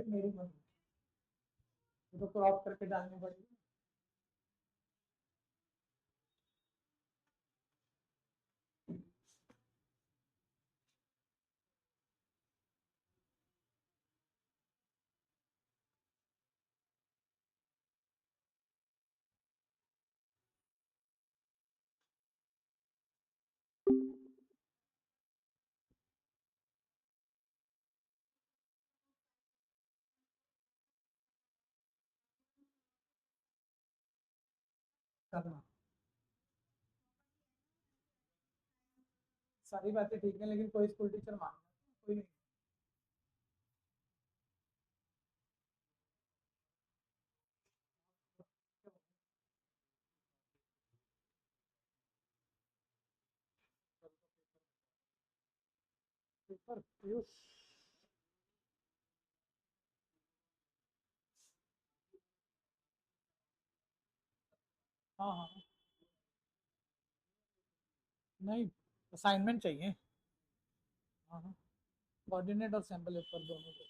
मेरी मत, तो क्रॉप करके डालनी पड़ेगी। करना सारी बातें ठीक है, लेकिन कोई स्कूल टीचर मानना कोई नहीं। पेपर पीयूष। हाँ हाँ। नहीं, असाइनमेंट चाहिए। हाँ हाँ, कोऑर्डिनेट और सैंपल पेपर दोनों को।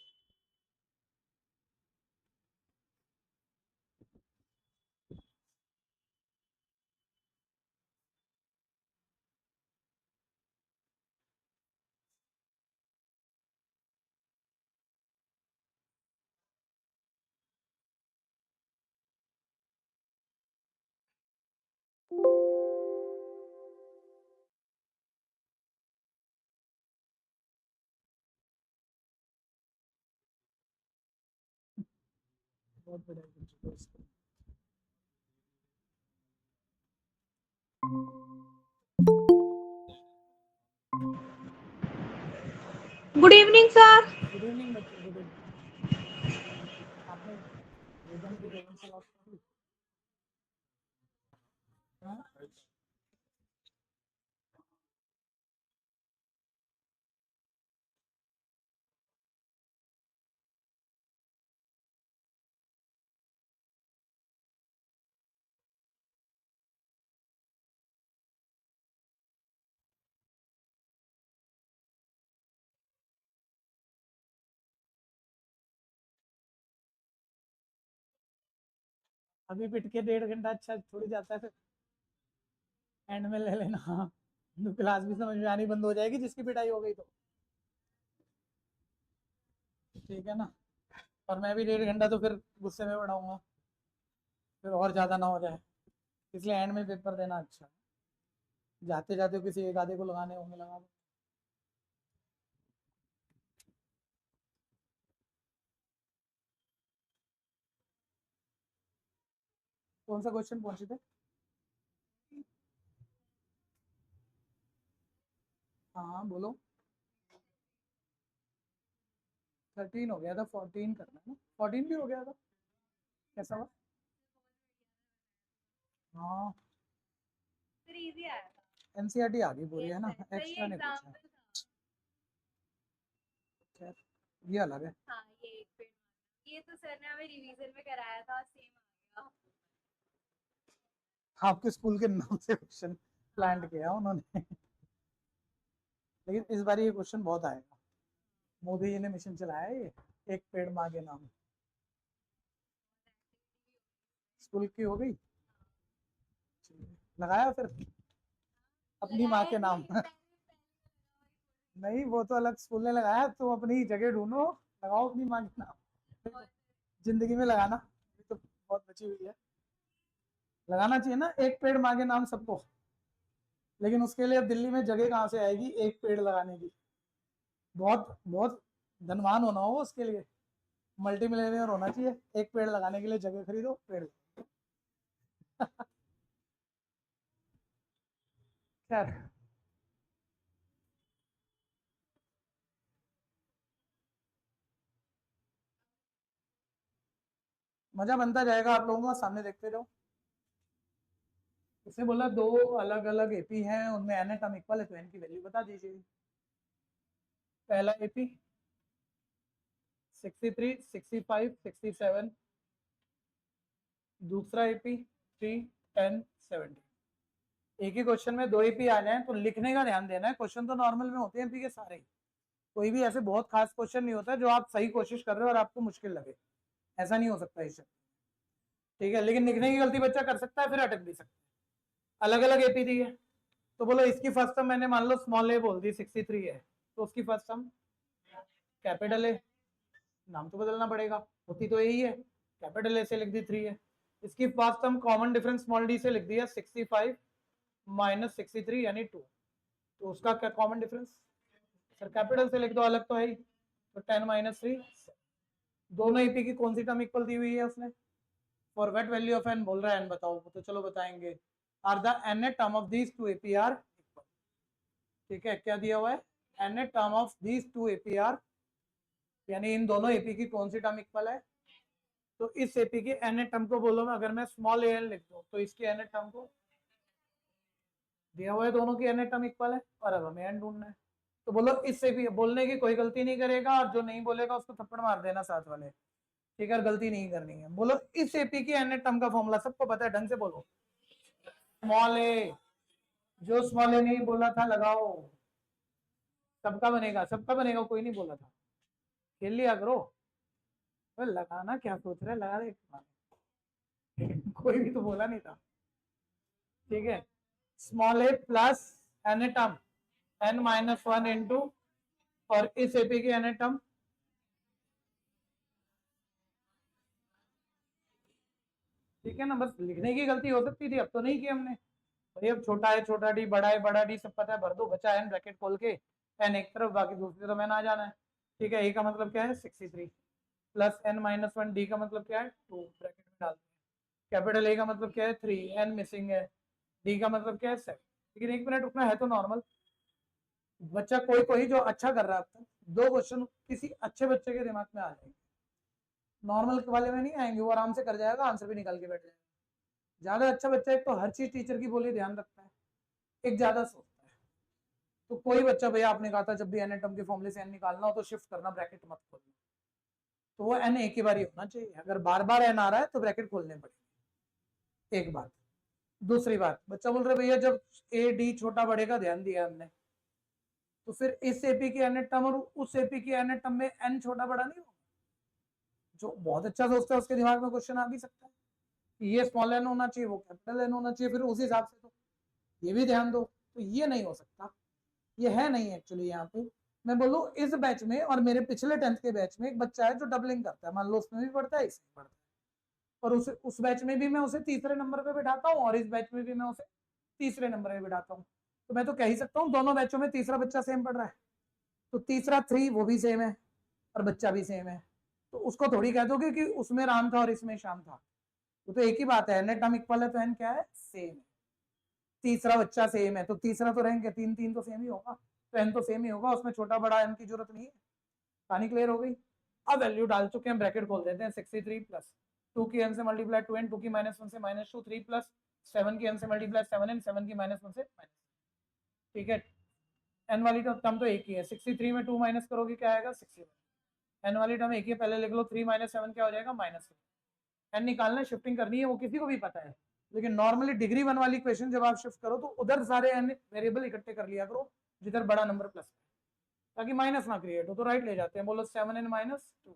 बहुत बढ़िया कुछ इसको। Good evening sir. Good evening बच्चे, गुड इवनिंग। आपने वेदन की रेवन से लॉक कर ली? हाँ? अभी पिट के 1.5 घंटा अच्छा थोड़ी जाता है, फिर एंड में ले लेना। तो क्लास भी समझ में आनी बंद हो जाएगी जिसकी पिटाई हो गई तो। ठीक है ना। और मैं भी 1.5 घंटा तो फिर गुस्से में बढ़ाऊंगा, फिर और ज्यादा ना हो जाए। इसलिए एंड में पेपर देना अच्छा है। जाते जाते किसी एक आधे को लगाने होंगे, लगा दो। कौन सा क्वेश्चन पहुंचे थे? हाँ हाँ बोलो। 13 हो गया था, 14 करना है ना, 14 भी हो गया था। कैसा हुआ? हाँ, फिर इजी आया था। एनसीईआरटी आ गई पूरी है ना, सही एक्स्ट्रा नहीं पूछा। एग्जाम्पल था। खैर, ये अलग है। हाँ ये एक पेड़, ये तो सर ने हमें रिवीजन में कराया था, सेम आ गया। आपके स्कूल के नाम से क्वेश्चन प्लान किया उन्होंने। लेकिन इस बार ये क्वेश्चन बहुत आएगा। मोदी जी ने मिशन चलाया है ये, एक पेड़ माँ के नाम। स्कूल की हो गई, लगाया फिर अपनी माँ के नाम। नहीं, वो तो अलग स्कूल ने लगाया, तुम अपनी जगह ढूंढो, लगाओ अपनी माँ के नाम। जिंदगी में लगाना, ये तो बहुत बची हुई है। लगाना चाहिए ना एक पेड़ माँ के नाम सबको। लेकिन उसके लिए अब दिल्ली में जगह कहाँ से आएगी एक पेड़ लगाने की? बहुत बहुत धनवान होना हो उसके लिए, मल्टी मिलियनर होना चाहिए। एक पेड़ लगाने के लिए जगह खरीदो, पेड़। खैर, मजा बनता जाएगा, आप लोगों का सामने देखते रहो। उसने बोला दो अलग अलग एपी हैं, उनमें एन एटम इक्वल है, तो एन की वैल्यू बता दीजिए। पहला एपी 63, 65, 67। दूसरा एपी 3, 10, 70। एक ही क्वेश्चन में दो एपी आ जाए तो लिखने का ध्यान देना है, क्वेश्चन तो नॉर्मल में होते हैं एपी के सारे। कोई भी ऐसे बहुत खास क्वेश्चन नहीं होता जो आप सही कोशिश कर रहे हो और आपको मुश्किल लगे, ऐसा नहीं हो सकता इस, ठीक है। लेकिन लिखने की गलती बच्चा कर सकता है, फिर अटक भी सकता है। अलग अलग एपी दी है, तो बोलो इसकी फर्स्ट टर्म मैंने मान लो स्मॉल ए बोल दी 63 है, तो उसकी फर्स्ट टर्म कैपिटल ए, नाम तो बदलना पड़ेगा, होती तो यही है, कैपिटल ए से लिख दी 3 है। इसकी first term common difference small D से लिख दिया 65 माइनस 63 यानी 2, तो उसका क्या कॉमन डिफरेंस, सर कैपिटल से लिख दो, अलग तो है ही, तो 10 माइनस 3। दोनों एपी की कौन सी टर्म इक्वल दी हुई है उसने, for what value of N बोल रहा है, एन बताओ, तो चलो बताएंगे, are the N term of these two AP are equal, ठीक है। क्या दिया हुआ है, N term of these two AP are, यानी इन दोनों एपी की कौन सी टर्म इक्वल है, तो इस एपी की एन टर्म को बोलो, मैं अगर मैं स्मॉल ए एन लिख दूं तो इसकी एन टर्म को दिया हुआ है, दोनों की एन टर्म इक्वल है, और अब हमें एन ढूंढना है, तो बोलो इससे भी बोलने की कोई गलती नहीं करेगा, और जो नहीं बोलेगा उसको थप्पड़ मार देना साथ वाले, ठीक है, गलती नहीं करनी है। बोलो इस एपी की एन टर्म का फॉर्मूला सबको पता है, ढंग से बोलो, स्मॉल ए, जो स्मॉल ए नहीं बोला था लगाओ, सबका बनेगा, सबका बनेगा, कोई नहीं बोला था, खेल लिया करो, तो लगाना क्या सोच रहे, लगा दे कोई भी तो बोला नहीं था, ठीक है। Small a plus n term n minus 1 into, और इस एपी की एन टर्म, ठीक है ना, बस लिखने की गलती हो सकती थी, अब तो नहीं की हमने, भाई अब छोटा है छोटा डी, बड़ा है बड़ा डी, सब पता है, भर दो, बचा एन ब्रैकेट खोल के, एन एक तरफ बाकी दूसरी तरफ एन आ जाना है, ठीक है। ए का मतलब क्या है 63 प्लस एन माइनस 1, डी का मतलब क्या है 2, ब्रैकेट में डाल, कैपिटल ए का मतलब क्या है 3, एन मिसिंग है, डी का मतलब क्या है 7। लेकिन 1 मिनट रुकना है तो नॉर्मल, बच्चा कोई कोई जो अच्छा कर रहा है, अब तक 2 क्वेश्चन किसी अच्छे बच्चे के दिमाग में आ जाएंगे, नॉर्मल वाले में नहीं आएंगे, वो आराम से कर जाएगा, आंसर भी निकाल के बैठ जाएगा। ज्यादा अच्छा बच्चा एक तो हर चीज टीचर की बोली ध्यान रखता है, एक ज्यादा सोचता है, तो कोई बच्चा, भैया आपने कहा था जब भी एन टर्म के फॉर्मूले से एन निकालना हो तो शिफ्ट करना, ब्रैकेट मत खोलना, तो वो एन एक ही बार ही होना चाहिए, अगर बार बार एन आ रहा है तो ब्रैकेट खोलने पड़ेगी, एक बात। दूसरी बात, बच्चा बोल रहे भैया जब ए डी छोटा बढ़ेगा, ध्यान दिया हमने, तो फिर इस एपी की एन टर्म और उस एपी की एन टर्म में एन छोटा बड़ा नहीं होगा, जो बहुत अच्छा सोचता है उसके दिमाग में क्वेश्चन आ भी सकता है, ये स्मॉल एन होना चाहिए, वो कैपिटल एन होना चाहिए, फिर उस हिसाब से, तो ये भी ध्यान दो, तो ये नहीं हो सकता, ये है नहीं एक्चुअली यहाँ पे। मैं बोलूँ इस बैच में और मेरे पिछले 10th के बैच में एक बच्चा है जो डबलिंग करता है, मान लो उसमें भी पढ़ता है, इसमें पढ़ता है, और उस बैच में भी मैं उसे तीसरे नंबर पे बिठाता हूँ, और इस बैच में भी मैं उसे तीसरे नंबर पे बिठाता हूँ, तो मैं तो कह ही सकता हूँ दोनों बैचों में तीसरा बच्चा सेम पढ़ रहा है, तो तीसरा 3 वो भी सेम है और बच्चा भी सेम है, तो उसको थोड़ी कह दोगे कि उसमें राम था और इसमें श्याम था, तो एक ही बात है, एन टर्म इक्वल है तो एन क्या है सेम है, तीसरा बच्चा सेम है तो तीसरा तो रहेंगे, 3 3 तो सेम ही होगा, तो एन तो सेम ही होगा, उसमें छोटा बड़ा एन की जरूरत नहीं है, कहानी क्लियर हो गई। अब वैल्यू डाल चुके हैं, ब्रैकेट खोल देते हैं, 63 प्लस 2 की एन से मल्टीप्लाई 2 एन, 2 की माइनस 1 से माइनस 2, 3 प्लस 7 की एन से मल्टीप्लाई 7 एन, 7 की माइनस 1 से माइनस, ठीक है। एन वाली टर्म तो एक ही है, 63 में 2 माइनस करोगे क्या आएगा 61, एन वाली टर्म एक ही है, पहले लिख लो 3 माइनस 7 क्या हो जाएगा -3, एन निकालना है, शिफ्टिंग करनी है, वो किसी को भी पता है, लेकिन नॉर्मली डिग्री 1 वाली क्वेश्चन जब आप शिफ्ट करो तो उधर सारे एन वेरिएबल इकट्ठे कर लिया करो जिधर बड़ा नंबर प्लस, ताकि माइनस ना क्रिएट हो, तो राइट ले जाते हैं, बोलो 7n माइनस 2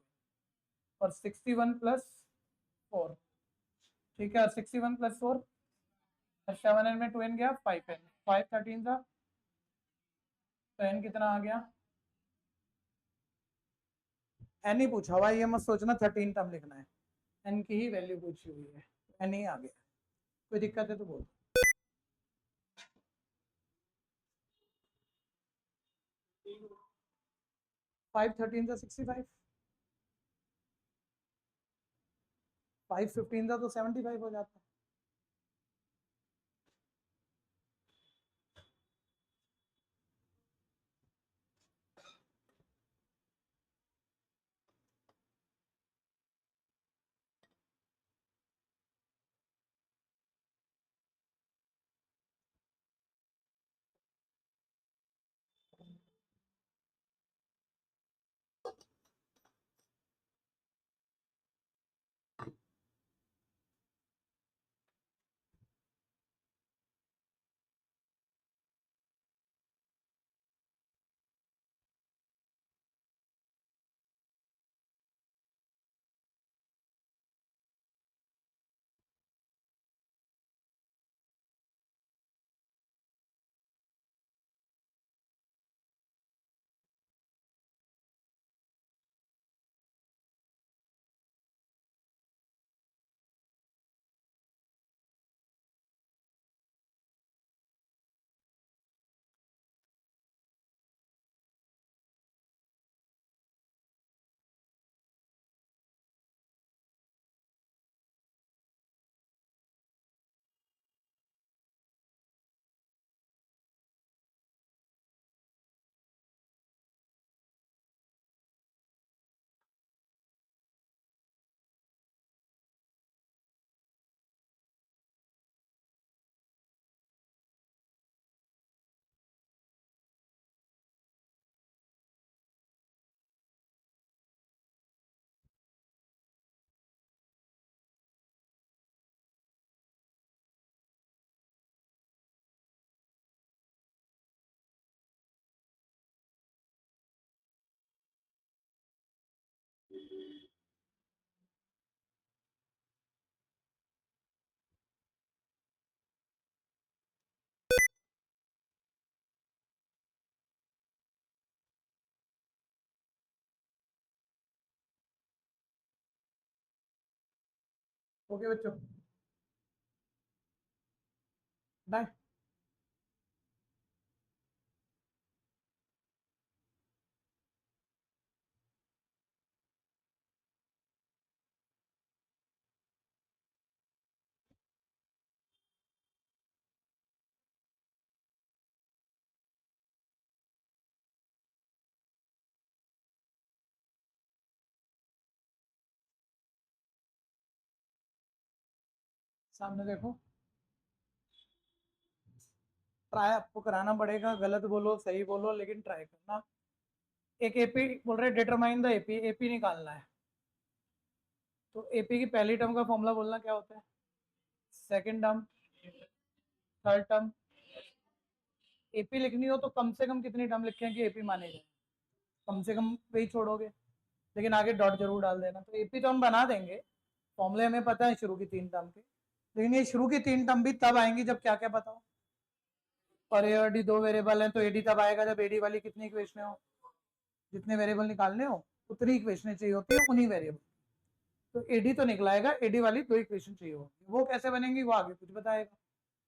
और 61 प्लस 4, ठीक है, और 61 प्लस 4 और 7n में 2n गया 5n, 5 13 था, तो n कितना आ गया, n ही पूछा हुआ, ये मत सोचना 13 टर्म लिखना है, n की ही वैल्यू पूछी हुई है, n ही आ गया, कोई दिक्कत है तो बोल। 5 13 था 65, 5 15 था तो 75 हो जाता है, ओके बच्चों, डन। सामने देखो, ट्राई आपको कराना पड़ेगा, गलत बोलो सही बोलो लेकिन ट्राई करना। एक एपी बोल रहे डिटरमाइन द एपी, एपी निकालना है। तो एपी की पहली टर्म का फॉर्मूला बोलना क्या होता है, second term, third term. AP लिखनी हो तो कम से कम कितनी टर्म लिखें कि एपी माने जाए, कम से कम वही छोड़ोगे, लेकिन आगे डॉट जरूर डाल देना। तो एपी तो हम बना देंगे, फॉर्मूले हमें पता है शुरू की 3 टर्म के, लेकिन ये शुरू की 3 टर्म भी तब आएंगी जब क्या क्या बताओ, और ए और डी 2 वेरिएबल हैं, तो एडी तब आएगा जब एडी वाली कितनी इक्वेशन हो, जितने वेरिएबल निकालने हो उतनी इक्वेशन चाहिए होती है उन्हीं वेरिएबल। तो एडी तो निकलाएगा, एडी वाली 2 इक्वेशन चाहिए होगी, वो कैसे बनेंगी वो आगे कुछ बताएगा।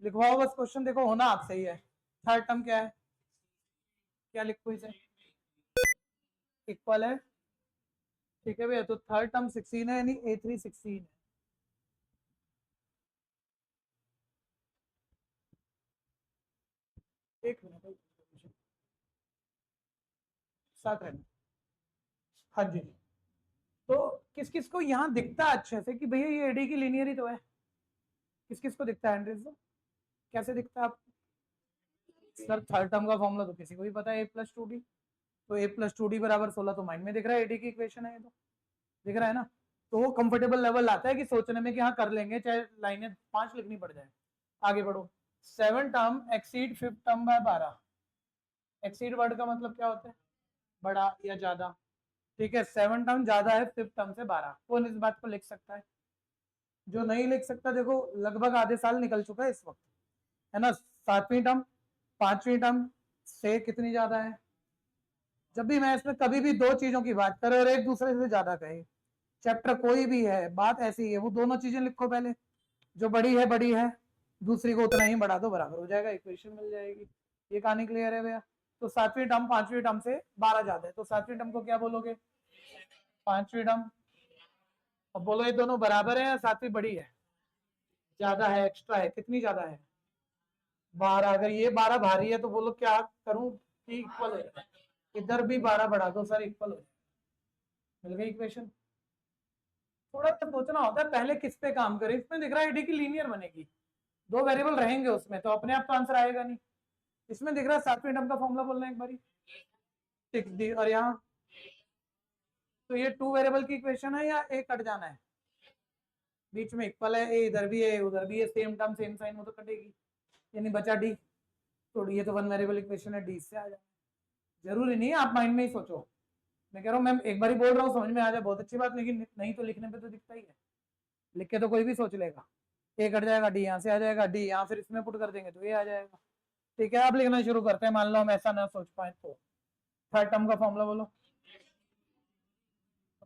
लिखवाओ बस क्वेश्चन, देखो होना आप सही है। थर्ड टर्म क्या है, क्या लिखो इसे, इक्वल है, ठीक है भैया। तो थर्ड टर्म 16 है, यानी A3 16 है। एक मिनट, साथ रहना। हाँ जी, तो किस किस को यहाँ दिखता है अच्छे से कि भैया ये एडी की लीनियर ही तो है, किस किस को दिखता है एंड्रीज, कैसे दिखता है आप? सर थर्ड टर्म का फॉर्मूला तो किसी को भी पता है, a+2d, तो a+2d बराबर 16, तो माइंड में दिख रहा है एडी की इक्वेशन है ये, तो दिख रहा है ना। तो वो कंफर्टेबल लेवल आता है कि सोचने में कि हाँ कर लेंगे, चाहे लाइनें 5 लिखनी पड़ जाए। आगे बढ़ो, 7 term exceed 5th term by 12। Exceed word का मतलब क्या होता है, बड़ा या ज्यादा, ठीक है। 7 टर्म ज्यादा है 5th टर्म से 12, कौन इस बात को लिख सकता है? जो नहीं लिख सकता, देखो लगभग आधे साल निकल चुका है इस वक्त, है ना। 7वीं टर्म 5वीं टर्म से कितनी ज्यादा है? जब भी मैं इसमें कभी भी 2 चीजों की बात करें और एक दूसरे से ज्यादा कहे, चैप्टर कोई भी है, बात ऐसी है, वो दोनों चीजें लिखो पहले, जो बड़ी है दूसरी को उतना ही बढ़ा दो, बराबर हो जाएगा, इक्वेशन मिल जाएगी। ये कहानी क्लियर है भैया? तो 7वीं टर्म 5वीं टर्म से 12 ज्यादा है, तो 7वीं टर्म को क्या बोलोगे, 5वीं टर्म। अब बोलो ये दोनों बराबर है या 7वीं बड़ी है, ज्यादा है, एक्स्ट्रा है, कितनी ज्यादा है, 12। अगर ये 12 भारी है तो बोलो क्या करूं कि इक्वल हो जाए, इधर भी 12 बढ़ा दो सर, इक्वल हो जाए, मिल गई इक्वेशन। थोड़ा सा सोचना होता है पहले किस पे काम करें। इसमें दिख रहा है एडी की लीनियर बनेगी, 2 वेरिएबल रहेंगे उसमें, तो अपने आप तो आंसर आएगा नहीं। इसमें दिख रहा है 7वीं टर्म का फॉर्मूला बोलना एक बारी, 6d, और यहाँ तो ये 2 वेरिएबल की इक्वेशन है या एक कट जाना है, बीच में इक्वल है, ए इधर भी है उधर भी है, सेम टर्म सेम साइन, वो तो कटेगी, यानी बचा डी। तो ये तो 1 वेरिएबल इक्वेशन है, डी से आ जाए, जरूरी नहीं है आप माइंड में ही सोचो। मैं कह रहा हूँ, मैं एक बार ही बोल रहा हूँ, समझ में आ जाए बहुत अच्छी बात, लेकिन नहीं तो लिखने पे तो दिखता ही है, लिख के तो कोई भी सोच लेगा। ए कट जाएगा, डी यहाँ से आ जाएगा, डी यहाँ फिर इसमें पुट कर देंगे तो ये आ जाएगा। ठीक है, आप लिखना शुरू करते हैं, मान लो हम ऐसा ना सोच पाए तो। थर्ड टर्म का फॉर्मूला बोलो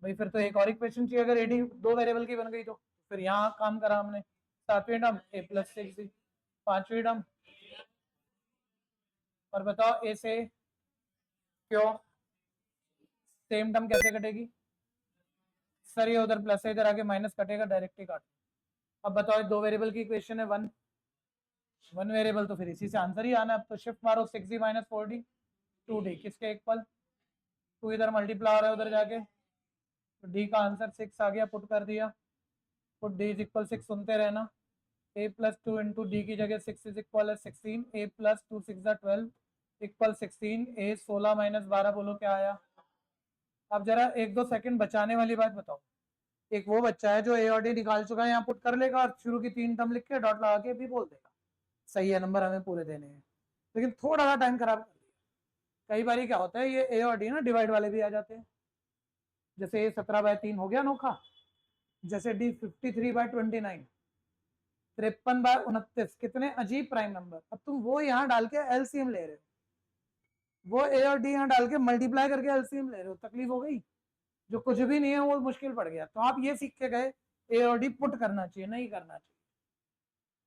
भाई, फिर तो एक और इक्वेशन चाहिए, अगर एडी 2 वेरिएबल की बन गई तो फिर यहाँ काम करा हमने। 7वीं टर्म a+6d, 5वीं टर्म, और बताओ ए से क्यों सेम टर्म कैसे कटेगी, सर ये उधर प्लस है, इधर आके माइनस कटेगा, डायरेक्ट ही काट। अब बताओ 2 वेरिएबल की इक्वेशन है, 1 वेरिएबल, तो फिर इसी से आंसर ही आना है। अब तो शिफ्ट मारो, 6d - 4d 2d किसके इक्वल, 2 इधर मल्टीप्लाई हो रहा है उधर जाके, तो डी का आंसर 6 आ गया, पुट कर दिया, पुट डी इज इक्वल 6, सुनते रहना, a+2 इंटू डी की जगह 6 इज इक्वल है 16, a+2 6 12 इक्वल 16, a 16 - 12 बोलो क्या आया। अब जरा 1-2 सेकंड बचाने वाली बात बताओ, एक वो बच्चा है जो ए और डी निकाल चुका है, यहाँ पुट कर लेगा और शुरू की 3 टर्म लिख के डॉट लगा के भी बोल देगा सही है, नंबर हमें पूरे देने हैं, लेकिन थोड़ा सा टाइम खराब कर दिया। कई बार क्या होता है, ये ए और डी ना डिवाइड वाले भी आ जाते हैं, जैसे ए 17/3 हो गया अनोखा, जैसे डी 53/29, 53/29, कितने अजीब प्राइम नंबर। अब तुम वो यहाँ डाल के एलसीएम ले रहे हो, वो ए और डी यहाँ डाल के मल्टीप्लाई करके एलसीएम ले रहे हो, तकलीफ हो गई, जो कुछ भी नहीं है वो मुश्किल पड़ गया। तो आप ये सीख के गए ए और डी पुट करना चाहिए, नहीं करना चाहिए।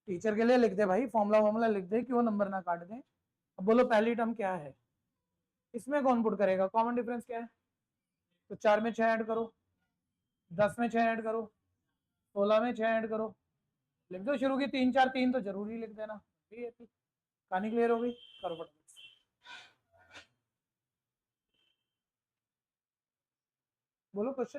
टीचर के लिए लिख दे भाई, फॉर्मूला लिख दे, क्यों नंबर ना काट दें। अब बोलो पहली टर्म क्या है, इसमें कौन पुट करेगा, कॉमन डिफरेंस क्या है, तो 4 में 6 ऐड करो, 10 में 6 ऐड करो, 16 में 6 ऐड करो, लिख दो शुरू की 3 4 3 तो जरूरी लिख देना। कहानी क्लियर हो गई, करो फटाफट। बोलो question.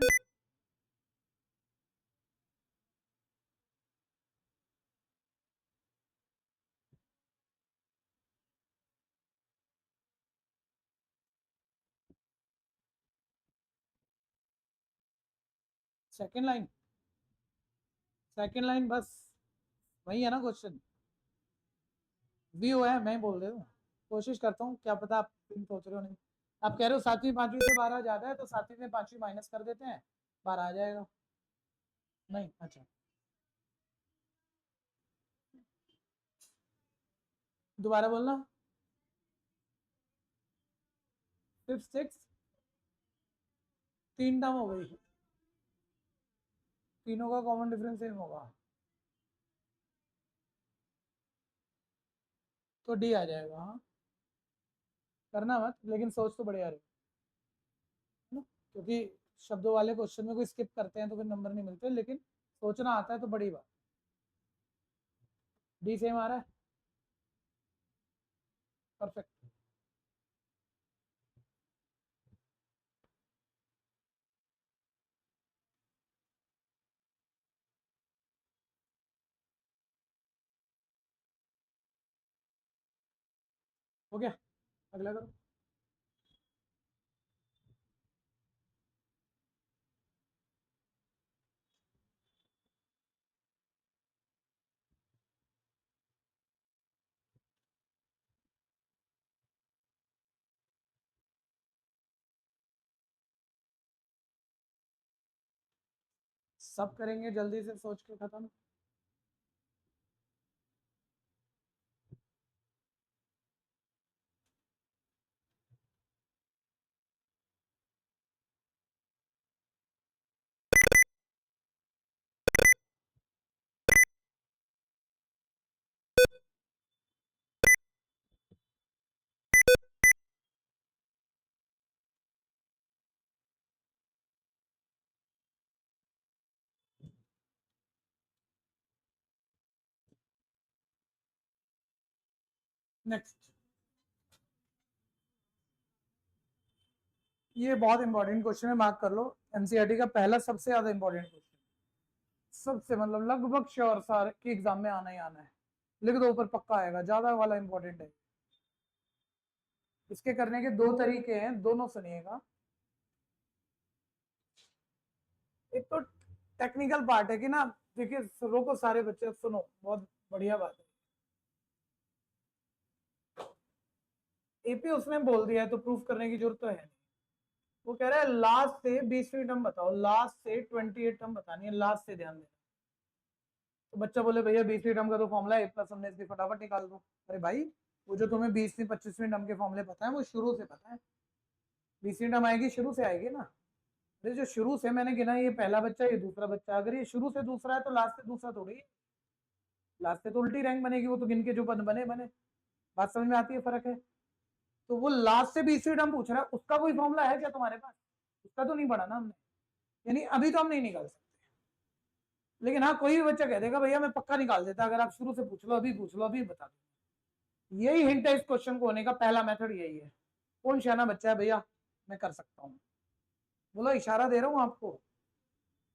Second line, second line बस वही है ना क्वेश्चन, व्यू है, मैं बोल रहा हूँ, कोशिश करता हूँ, क्या पता आप सोच रहे हो नहीं। आप कह रहे हो 7वीं 5वीं से 12 ज्यादा है, तो 7वीं में 5वीं माइनस कर देते हैं, 12 आ जाएगा। नहीं, अच्छा दोबारा बोलना। 5th 6th 3 टर्म हो गई, तीनों का कॉमन डिफरेंस सेम होगा, तो डी आ जाएगा। हाँ करना मत, लेकिन सोच तो बढ़िया रही है ना, क्योंकि शब्दों वाले क्वेश्चन में कोई स्किप करते हैं तो फिर नंबर नहीं मिलते, लेकिन सोचना आता है तो बड़ी बात। डी सेम आ रहा है, परफेक्ट। हो गया, अगला करो। सब करेंगे जल्दी से सोच के खत्म। नेक्स्ट, ये बहुत इंपॉर्टेंट क्वेश्चन है, मार्क कर लो। एनसीईआरटी का पहला सबसे ज्यादा इंपॉर्टेंट क्वेश्चन, सबसे मतलब लगभग श्योर सारे के एग्जाम में आना ही आना है, लिख दो ऊपर, पक्का आएगा, ज्यादा वाला इंपॉर्टेंट है। इसके करने के दो तरीके हैं, दोनों सुनिएगा। एक तो टेक्निकल पार्ट है कि ना, देखिए रोको सारे बच्चे सुनो, बहुत बढ़िया बात है। एपी उसने बोल दिया है तो प्रूफ करने की जरूरत तो है नहीं। वो कह रहा है लास्ट से 20वीं टर्म बताओ, लास्ट से 28 टर्म बतानी है, लास्ट से ध्यान देना। तो बच्चा बोले भैया 20वीं टर्म का तो फॉर्मूला ए प्लस 19 की, फटाफट निकाल दो। अरे भाई वो जो तुम्हें 20वीं 25वीं टर्म के फॉर्मूले पता है वो शुरू से पता है, 20वीं टर्म आएगी शुरू से आएगी ना। अरे जो शुरू से मैंने गिना, ये पहला बच्चा ये दूसरा बच्चा, अगर ये शुरू से दूसरा है तो लास्ट से दूसरा थोड़ी, लास्ट से तो उल्टी रैंक बनेगी, वो तो गिन के जो पद बने बने। बात समझ में आती है, फर्क है। तो वो लास्ट से 20वीं टर्म पूछ रहा है, उसका कोई फॉर्मूला है क्या तुम्हारे पास, उसका तो नहीं पढ़ा ना हमने, यानी अभी तो हम नहीं निकाल सकते। लेकिन हाँ कोई भी बच्चा कह देगा भैया मैं पक्का निकाल देता, अगर आप शुरू से पूछ लो, अभी पूछ लो, अभी बता दो। यही हिंट है इस क्वेश्चन को होने का, पहला मेथड यही है। कौन सियाना बच्चा है भैया, मैं कर सकता हूँ, बोलो इशारा दे रहा हूँ आपको,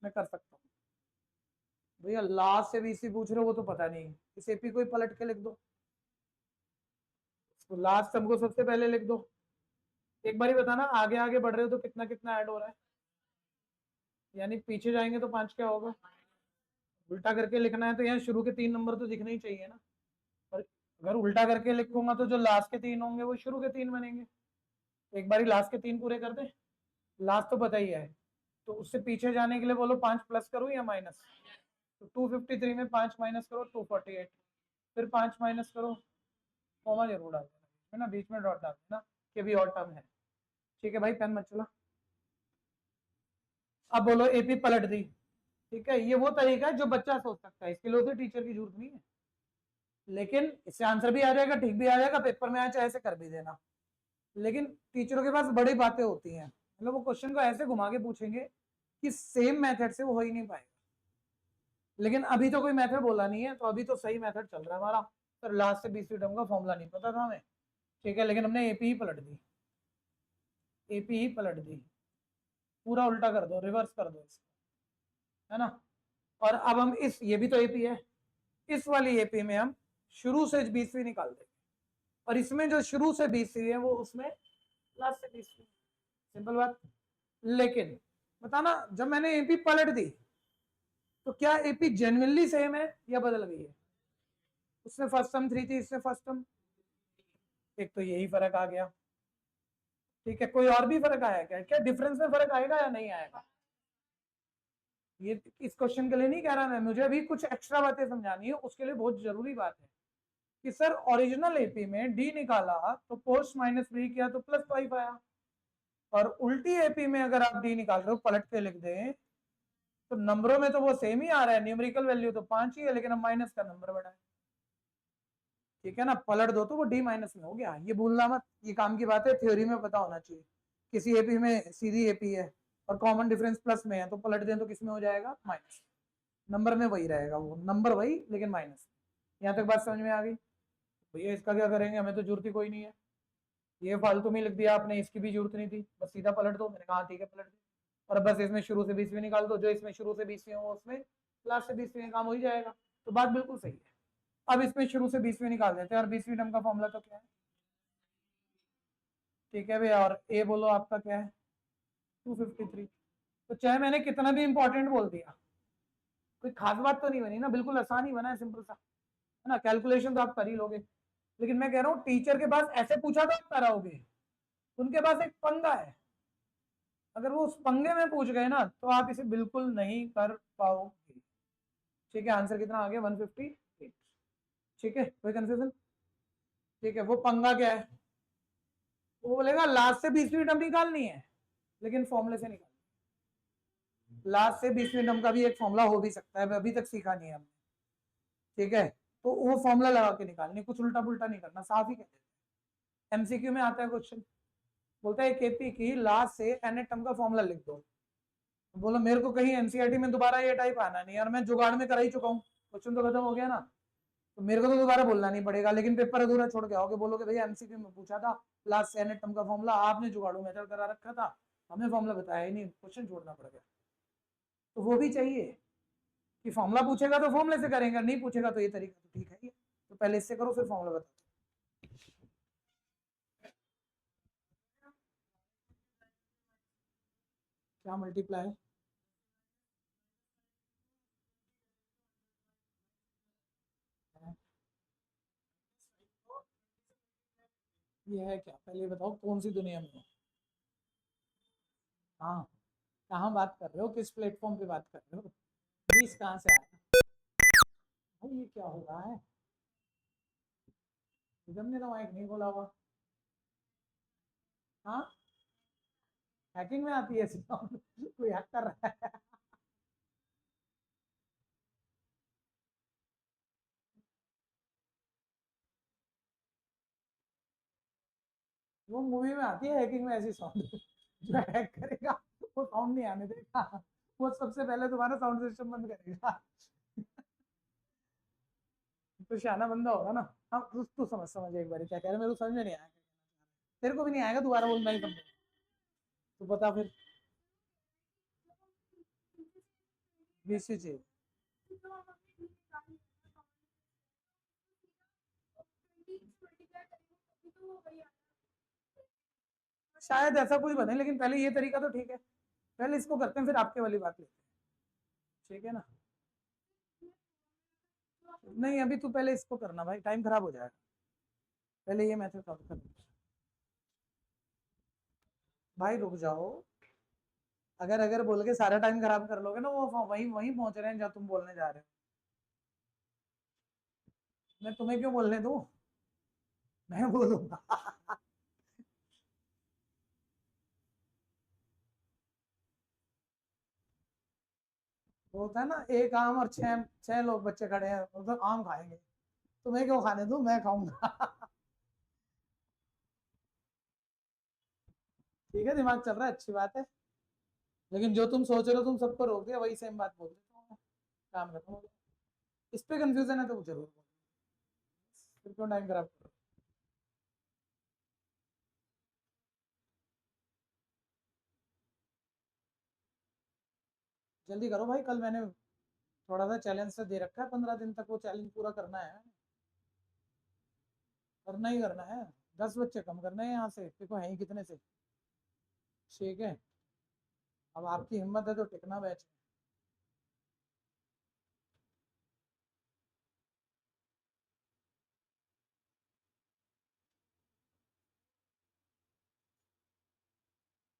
मैं कर सकता हूँ। भैया लास्ट से 20वीं पूछ रहे हो वो तो पता नहीं, इस एपी को ही पलट के लिख दो, तो लास्ट सबको सबसे पहले लिख दो। एक बार ही बताना, आगे आगे बढ़ रहे हो तो कितना कितना ऐड हो रहा है, यानी पीछे जाएंगे तो 5 क्या होगा, उल्टा करके लिखना है तो यहाँ शुरू के 3 नंबर तो दिखने ही चाहिए ना। और अगर उल्टा करके लिखूंगा तो जो लास्ट के 3 होंगे वो शुरू के 3 बनेंगे। एक बार लास्ट के 3 पूरे कर दे, लास्ट तो पता ही है, तो उससे पीछे जाने के लिए बोलो 5 प्लस करो या माइनस, तो 253 में 5 माइनस करो 248, फिर 5 माइनस करो, कॉमा जरूर डाल देना है ना, बीच में डॉट डाल देना कि भी और टर्म है। ठीक है भाई, पेन मत चला। अब बोलो एपी पलट दी, ठीक है, ये वो तरीका है जो बच्चा सोच सकता है, इसके लिए उसे टीचर की जरूरत नहीं है। लेकिन इससे आंसर भी आ जाएगा, ठीक भी आ जाएगा, पेपर में आए चाहे ऐसे कर भी देना। लेकिन टीचरों के पास बड़ी बातें होती हैं, मतलब वो क्वेश्चन को ऐसे घुमा के पूछेंगे कि सेम मेथड से वो हो ही नहीं पाएगा। लेकिन अभी तो कोई मेथड बोला नहीं है, तो अभी तो सही मेथड चल रहा है हमारा। तो लास्ट से 20वीं टर्म का फॉर्मूला नहीं पता था हमें, ठीक है, लेकिन हमने एपी ही पलट दी, एपी ही पलट दी, पूरा उल्टा कर दो, रिवर्स कर दो इसको, है ना। और अब हम इस, ये भी तो एपी है, इस वाली एपी में हम शुरू से 20वीं निकाल देंगे, और इसमें जो शुरू से 20वीं है वो उसमें लास्ट से 20वीं, सिंपल बात। लेकिन बताना, जब मैंने एपी पलट दी तो क्या एपी जेन्युइनली सेम है या बदल गई है? उसमें फर्स्ट टर्म 3 थी, इसमें फर्स्ट टर्म, एक तो यही फर्क आ गया, ठीक है। कोई और भी फर्क आया क्या? क्या डिफरेंस में फर्क आएगा या नहीं आएगा? ये इस क्वेश्चन के लिए नहीं कह रहा मैं, मुझे अभी कुछ एक्स्ट्रा बातें समझानी है, उसके लिए बहुत जरूरी बात है कि सर ओरिजिनल एपी में डी निकाला तो पोस्ट माइनस बी किया तो +5 आया, और उल्टी एपी में अगर आप डी निकाल रहे हो, पलट के लिख दें तो नंबरों में तो वो सेम ही आ रहा है, न्यूमेरिकल वैल्यू तो 5 ही है, लेकिन अब माइनस का नंबर बढ़ा है, ठीक है ना। पलट दो तो वो डी माइनस में हो गया, ये भूलना मत, ये काम की बात है, थ्योरी में पता होना चाहिए। किसी एपी में सीधी एपी है और कॉमन डिफरेंस प्लस में है, तो पलट दें तो किस में हो जाएगा? माइनस, नंबर में वही रहेगा, वो नंबर वही लेकिन माइनस। यहाँ तक बात समझ में आ गई? भैया इसका क्या करेंगे, हमें तो जरूरत ही कोई नहीं है, ये फालतू में लिख दिया आपने, इसकी भी जरूरत नहीं थी, बस सीधा पलट दो। मैंने कहा ठीक है पलट दो, और बस इसमें शुरू से 20वीं निकाल दो, जो इसमें शुरू से 20वीं हो उसमें लास्ट से 20वीं काम हो ही जाएगा। तो बात बिल्कुल सही है। अब इसमें शुरू से 20वीं निकाल देते हैं, और 20वीं टर्म का फॉर्मूला तो क्या है? ठीक है भैया, और ए बोलो आपका क्या है? 253। तो चाहे मैंने कितना भी इंपॉर्टेंट बोल दिया, कोई खास बात तो नहीं बनी ना, बिल्कुल आसान ही बना है, सिंपल सा, है ना। कैलकुलेशन तो आप कर ही लोगे, लेकिन मैं कह रहा हूँ टीचर के पास ऐसे पूछा तो आप कराओगे, उनके पास एक पंगा है, अगर वो उस पंगे में पूछ गए ना तो आप इसे बिल्कुल नहीं कर पाओगे, ठीक है। आंसर कितना आ गया? 158, ठीक है, कोई कंफ्यूजन? ठीक है, वो पंगा क्या है? वो बोलेगा लास्ट से 20वीं टर्म निकालनी है, लेकिन फॉर्मूले से निकाल, लास्ट से 20वीं टर्म का भी एक फॉर्मूला हो भी सकता है, अभी तक सीखा नहीं है हमने, ठीक है। तो वो फॉर्मूला लगा के निकालनी, कुछ उल्टा पुल्टा नहीं करना, साफ ही कह देते। एमसीक्यू में आता है क्वेश्चन, बोलता है केपी की लास्ट से एन टर्म का फॉर्मूला लिख दो। बोलो मेरे को कहीं एनसीईआरटी में दोबारा ये टाइप आना नहीं यार, मैं जुगाड़ में करा ही चुका हूँ, क्वेश्चन तो खत्म हो गया ना, तो मेरे को तो दोबारा बोलना नहीं पड़ेगा, लेकिन पेपर अधूरा छोड़ के आओगे, बोलोगे भैया एमसीक्यू में पूछा था लास्ट से एन टर्म का फॉर्मूला, आपने जुगाड़ू मेथड करा रखा था, हमें फॉर्मूला बताया ही नहीं, क्वेश्चन छोड़ना पड़ गया। तो वो भी चाहिए कि फॉर्मूला पूछेगा तो फॉर्मूले से करेंगे, नहीं पूछेगा तो ये तरीका तो ठीक है ये, तो पहले इससे करो फिर फॉर्मूला बताओ। क्या मल्टीप्लाई? ये है क्या? पहले बताओ कौन सी दुनिया में हो? हाँ, कहाँ बात कर रहे हो, किस प्लेटफॉर्म पे बात कर रहे हो? 20 कहाँ से आया भाई? ये क्या हो रहा है? निगम ने तो माइक नहीं खोला हुआ। हाँ, हैकिंग में आती है ऐसी sound? कोई हैक कर रहा है? वो मूवी में आती है हैकिंग में ऐसी साउंड, जो हैक करेगा वो साउंड नहीं आने देगा, वो सबसे पहले तुम्हारा साउंड सिस्टम बंद करेगा। तो शाना बंदा होगा ना। हाँ, तू समझ समझ एक बार क्या कह रहे, मेरे को समझ में नहीं आया, तेरे को भी नहीं आएगा, दोबारा बोल, मैं ही समझ, तो बता फिर। बीसीजी, शायद ऐसा कुछ बने, लेकिन पहले ये तरीका तो ठीक है, पहले इसको करते हैं फिर आपके वाली बात लेते हैं, ठीक है ना। नहीं अभी तू पहले इसको करना भाई, टाइम खराब हो जाएगा, पहले ये मैथड कर। भाई रुक जाओ, अगर अगर बोल के सारा टाइम खराब कर लोगे ना, वो वहीं वहीं पहुंच रहे हैं जहाँ तुम बोलने जा रहे हो, मैं तुम्हें क्यों बोलने दूं, मैं बोलूंगा। वो होता है ना, एक आम और छह छह लोग बच्चे खड़े हैं, मतलब आम खाएंगे, तुम्हें क्यों खाने दूं, मैं खाऊंगा। ठीक है, दिमाग चल रहा है, अच्छी बात है। लेकिन जो तुम सोच रहे हो तुम सबको रोक दिया, वही सेम बात बोल देता हूँ मैं। काम खत्म हो गया। इस पे कंफ्यूजन है तो जरूर बोलो। फिर क्यों टाइम खराब करो। जल्दी करो भाई, कल मैंने थोड़ा सा चैलेंज से दे रखा है, 15 दिन तक वो चैलेंज पूरा करना है। करना ही करना है। 10 बच्चे कम करने हैं यहाँ से, देखो है ही कितने से। ठीक है, अब आपकी हिम्मत है तो टिकना बैच।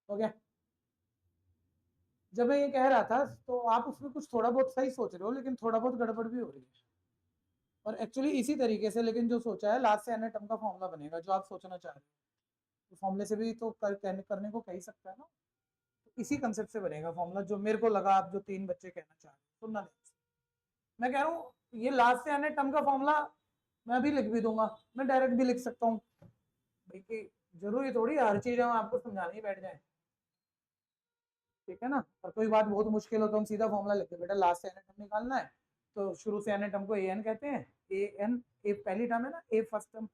हो गया। जब मैं ये कह रहा था तो आप उसमें कुछ थोड़ा बहुत सही सोच रहे हो, लेकिन थोड़ा बहुत गड़बड़ भी हो रही है। और एक्चुअली इसी तरीके से, लेकिन जो सोचा है लास्ट से एन टर्म का फॉर्मूला बनेगा, जो आप सोचना चाह रहे हो, तो फॉर्मूले से भी तो करने को कह ही सकता है ना। तो इसी कंसेप्ट से बनेगा फॉर्मूला, जो मेरे को लगा आप जो 3 बच्चे कहना चाह रहे हो, सुनना ध्यान से। मैं कह रहा हूँ ये लास्ट से एन टर्म का फॉर्मूला मैं अभी लिख भी दूंगा, मैं डायरेक्ट भी लिख सकता हूँ भाई, कि जरूरी थोड़ी हर चीज हम आपको समझाने ही बैठ जाए। ठीक है ना। और कोई बात बहुत मुश्किल हो तो हम सीधा फॉर्मूला लिखते हैं, बेटा लास्ट से एन टर्म निकालना है, तो शुरू से एन टर्म को ए एन कहते हैं। ए एन, ए पहली टर्म है ना, ए फर्स्ट टर्म,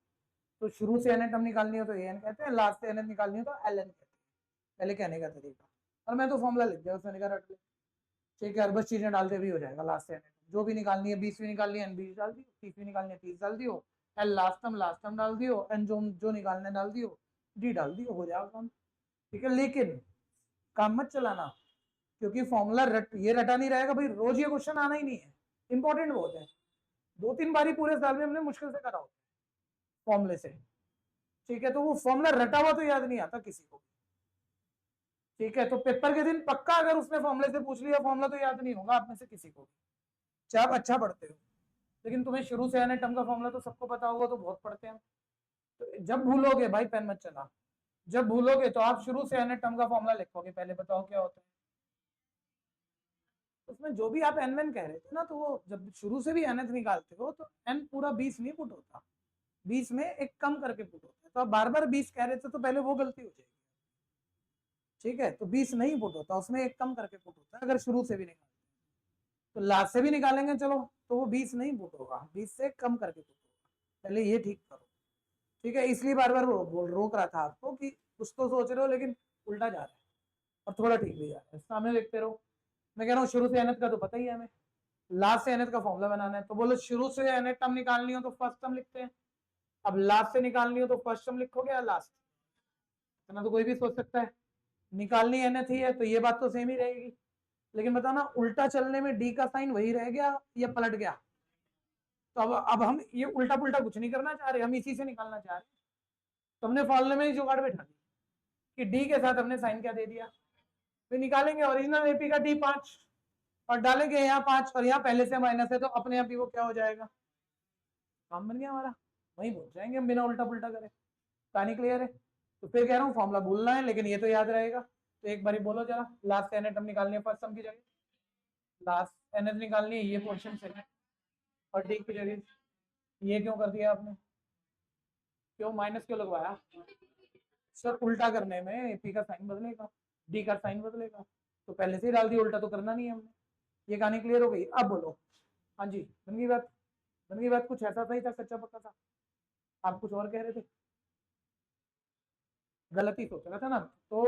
तो शुरू से एन टर्म निकालनी हो तो ए एन कहते हैं, लास्ट से एन निकालनी हो तो एल एन कहते हैं। पहले कहने का तरीका। और मैं तो फॉर्मूला लिख दिया, उसने कहा रट ले। ठीक है, और बस चीजें डालते भी हो जाएगा लास्ट से एन जो भी निकालनी है, 20वीं निकालनी है एन 20 डाल दियो, 30वीं निकालनी है 30 डाल दियो, एल लास्ट टर्म डाल दियो, एन जो जो निकालने डाल दियो, डी डाल दियो, हो जाएगा काम। ठीक है, लेकिन काम मत चलाना, क्योंकि फॉर्मूला ये रटा नहीं रहेगा भाई, रोज ये क्वेश्चन आना ही नहीं है, इंपॉर्टेंट बहुत है। 2-3 बारी पूरे साल में हमने मुश्किल से करा हो फॉर्मूले से। ठीक है, तो वो फॉर्मूला रटा हुआ तो याद नहीं आता किसी को। ठीक है, तो पेपर के दिन पक्का अगर उसने फॉर्मूले से पूछ लिया, फॉर्मूला तो याद नहीं होगा आप में से किसी को, चाहे आप अच्छा पढ़ते हो। लेकिन तुम्हें शुरू से आने टर्म का फॉर्मूला तो सबको पता होगा, तो बहुत पढ़ते हैं। तो जब भूलोगे भाई, पेन मत चला, जब भूलोगे तो आप शुरू से आने टर्म का फॉर्मूला लिखोगे, पहले बताओ क्या होता है। उसमें जो भी आप एन वेन कह रहे थे ना, तो वो जब शुरू से भी एनथ निकालते हो तो एन पूरा 20 नहीं पुट होता, 20 में एक कम करके पुट होता है। तो आप बार बार 20 कह रहे थे तो पहले वो गलती हो जाएगी। ठीक है, तो 20 नहीं पुट होता, उसमें एक कम करके पुट होता है अगर शुरू से भी निकालते, तो लास्ट से भी निकालेंगे चलो, तो वो 20 नहीं पुट होगा, 20 से कम करके पुट होगा। पहले ये ठीक करो। ठीक है, इसलिए बार बार रोक रहा था आपको कि कुछ तो सोच रहे हो लेकिन उल्टा जा रहा है, और थोड़ा ठीक भी जा रहा है, सामने देखते रहो। मैं कह रहा हूँ शुरू से एनएथ का तो पता ही है हमें, लास्ट से एनएथ का फॉर्मूला बनाना है, तो बोलो शुरू से एनएथ टर्म निकालनी हो तो फर्स्ट टर्म लिखते हैं, अब लास्ट से निकालनी हो तो फर्स्ट टर्म लिखोगे या लास्ट, इतना तो कोई भी सोच सकता है। निकालनी एनएथ ही है तो ये बात तो सेम ही रहेगी, लेकिन बताना उल्टा चलने में डी का साइन वही रह गया या पलट गया। तो अब हम ये उल्टा पुल्टा कुछ नहीं करना चाह रहे, हम इसी से निकालना चाह रहे हैं। तो हमने फॉर्मूले में ही जुगाड़ बैठा दी कि डी के साथ हमने साइन क्या दे दिया, फिर निकालेंगे ओरिजिनल एपी का डी 5 और डालेंगे यहाँ 5, और यहाँ पहले से माइनस है तो अपने आप ही वो क्या हो जाएगा, काम बन गया हमारा। वहीं पहुंच जाएंगे हम बिना उल्टा पुल्टा करे। कहानी क्लियर है। तो फिर कह रहा हूँ फॉर्मूला भूलना है लेकिन ये तो याद रहेगा, तो एक बारी बोलो जरा, लास्ट एन टर्म निकालनी है फर्स्ट टर्म की जगह, लास्ट एन निकालनी है ये पोर्शन से, और डी की जगह ये क्यों कर दिया आपने, क्यों माइनस क्यों लगवाया। सर उल्टा करने में पी का साइन बदलेगा, डी का साइन बदलेगा, तो पहले से ही डाल दिया, उल्टा तो करना नहीं है हमने। ये कहानी क्लियर हो गई, अब बोलो। हाँ जी, बन गई बात। बन गई बात, कुछ ऐसा सही था, कच्चा पक्का था, आप कुछ और कह रहे थे, गलत ही सोच रहा था ना। तो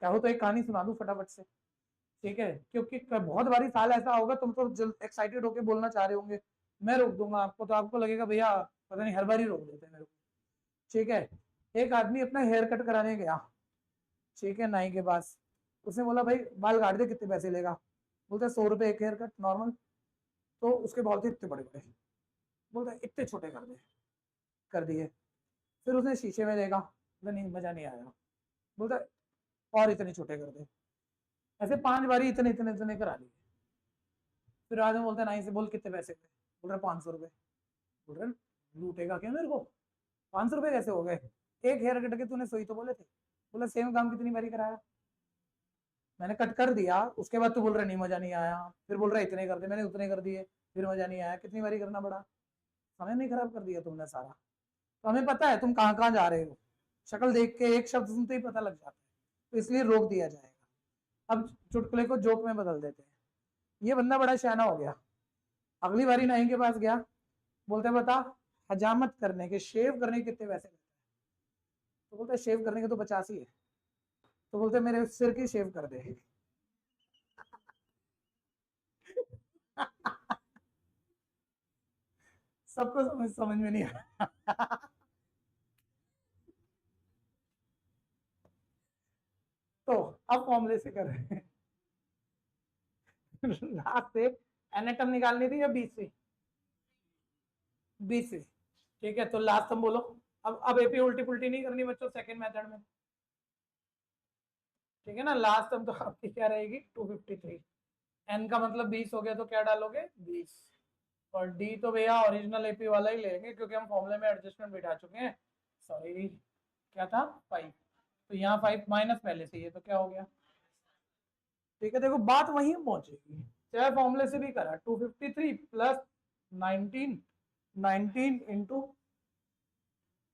कहो तो एक कहानी सुना दूं फटाफट से। ठीक है, क्योंकि बहुत बारी साल ऐसा होगा तुम तो जल्द एक्साइटेड होकर बोलना चाह रहे होंगे, मैं रोक दूंगा आपको, तो आपको लगेगा भैया पता नहीं हर बार ही रोक देते हैं मेरे को। ठीक है, एक आदमी अपना हेयर कट कराने गया, ठीक है, नाई के पास। उसने बोला भाई बाल काट दे, कितने पैसे लेगा। बोलता है 100 रुपए एक हेयर कट नॉर्मल। तो उसके बाल थे इतने बड़े बड़े, बोलता है इतने छोटे कर दे, कर दिए। फिर उसने शीशे में देखा, बोला नहीं मजा नहीं आया, बोलता है और इतने छोटे कर दे। ऐसे 5 बारी इतने इतने इतने करा लिए। फिर आदमी बोलता है नाई से, बोल कितने पैसे थे, बोल रहा 500 रुपए। बोल रहे लूटेगा क्या मेरे को, 500 रुपए कैसे हो गए, एक हेयर कट के तूने सोई तो बोले थे। बोला सेम काम कितनी बारी कराया। मैंने कट कर दिया, उसके बाद तू बोल रहा नहीं मजा नहीं आया, फिर बोल रहा इतने कर दे, मैंने उतने कर दिए, फिर मजा नहीं आया, कितनी बारी करना पड़ा? समय नहीं खराब कर दिया तुमने सारा। तो हमें पता है तुम कहाँ कहाँ जा रहे हो, शक्ल देख के एक शब्द सुनते ही पता लग जाता है, तो इसलिए रोक दिया जाएगा। अब चुटकुले को जोक में बदल देते हैं। ये बंदा बड़ा शयाना हो गया, अगली बारी नाई के पास गया, बोलते बता हजामत करने के, शेव करने के कितने पैसे लेते हैं? तो बोलते शेव करने के तो 50 ही है। तो बोलते मेरे सिर की शेव कर दे। सबको समझ समझ में नहीं आया। तो अब फॉर्मूले से कर रहे हैं। लास्ट से एनाटम निकालनी थी या बीच से? बीच से। ठीक है, तो लास्ट हम बोलो। अब एपी उल्टी पुल्टी नहीं करनी बच्चों सेकंड मेथड में। ठीक है ना, लास्ट टर्म तो आपकी क्या रहेगी 253। एन का मतलब 20 हो गया, तो क्या डालोगे 20। और डी तो भैया ओरिजिनल एपी वाला ही लेंगे क्योंकि हम फॉर्मूले में एडजस्टमेंट बिठा चुके हैं। सॉरी, क्या था 5, तो यहाँ 5 माइनस पहले से, ये तो क्या हो गया। ठीक है, देखो बात वहीं पहुंचेगी, चाहे फॉर्मूले से भी करा 253 प्लस 19, 19 इंटू,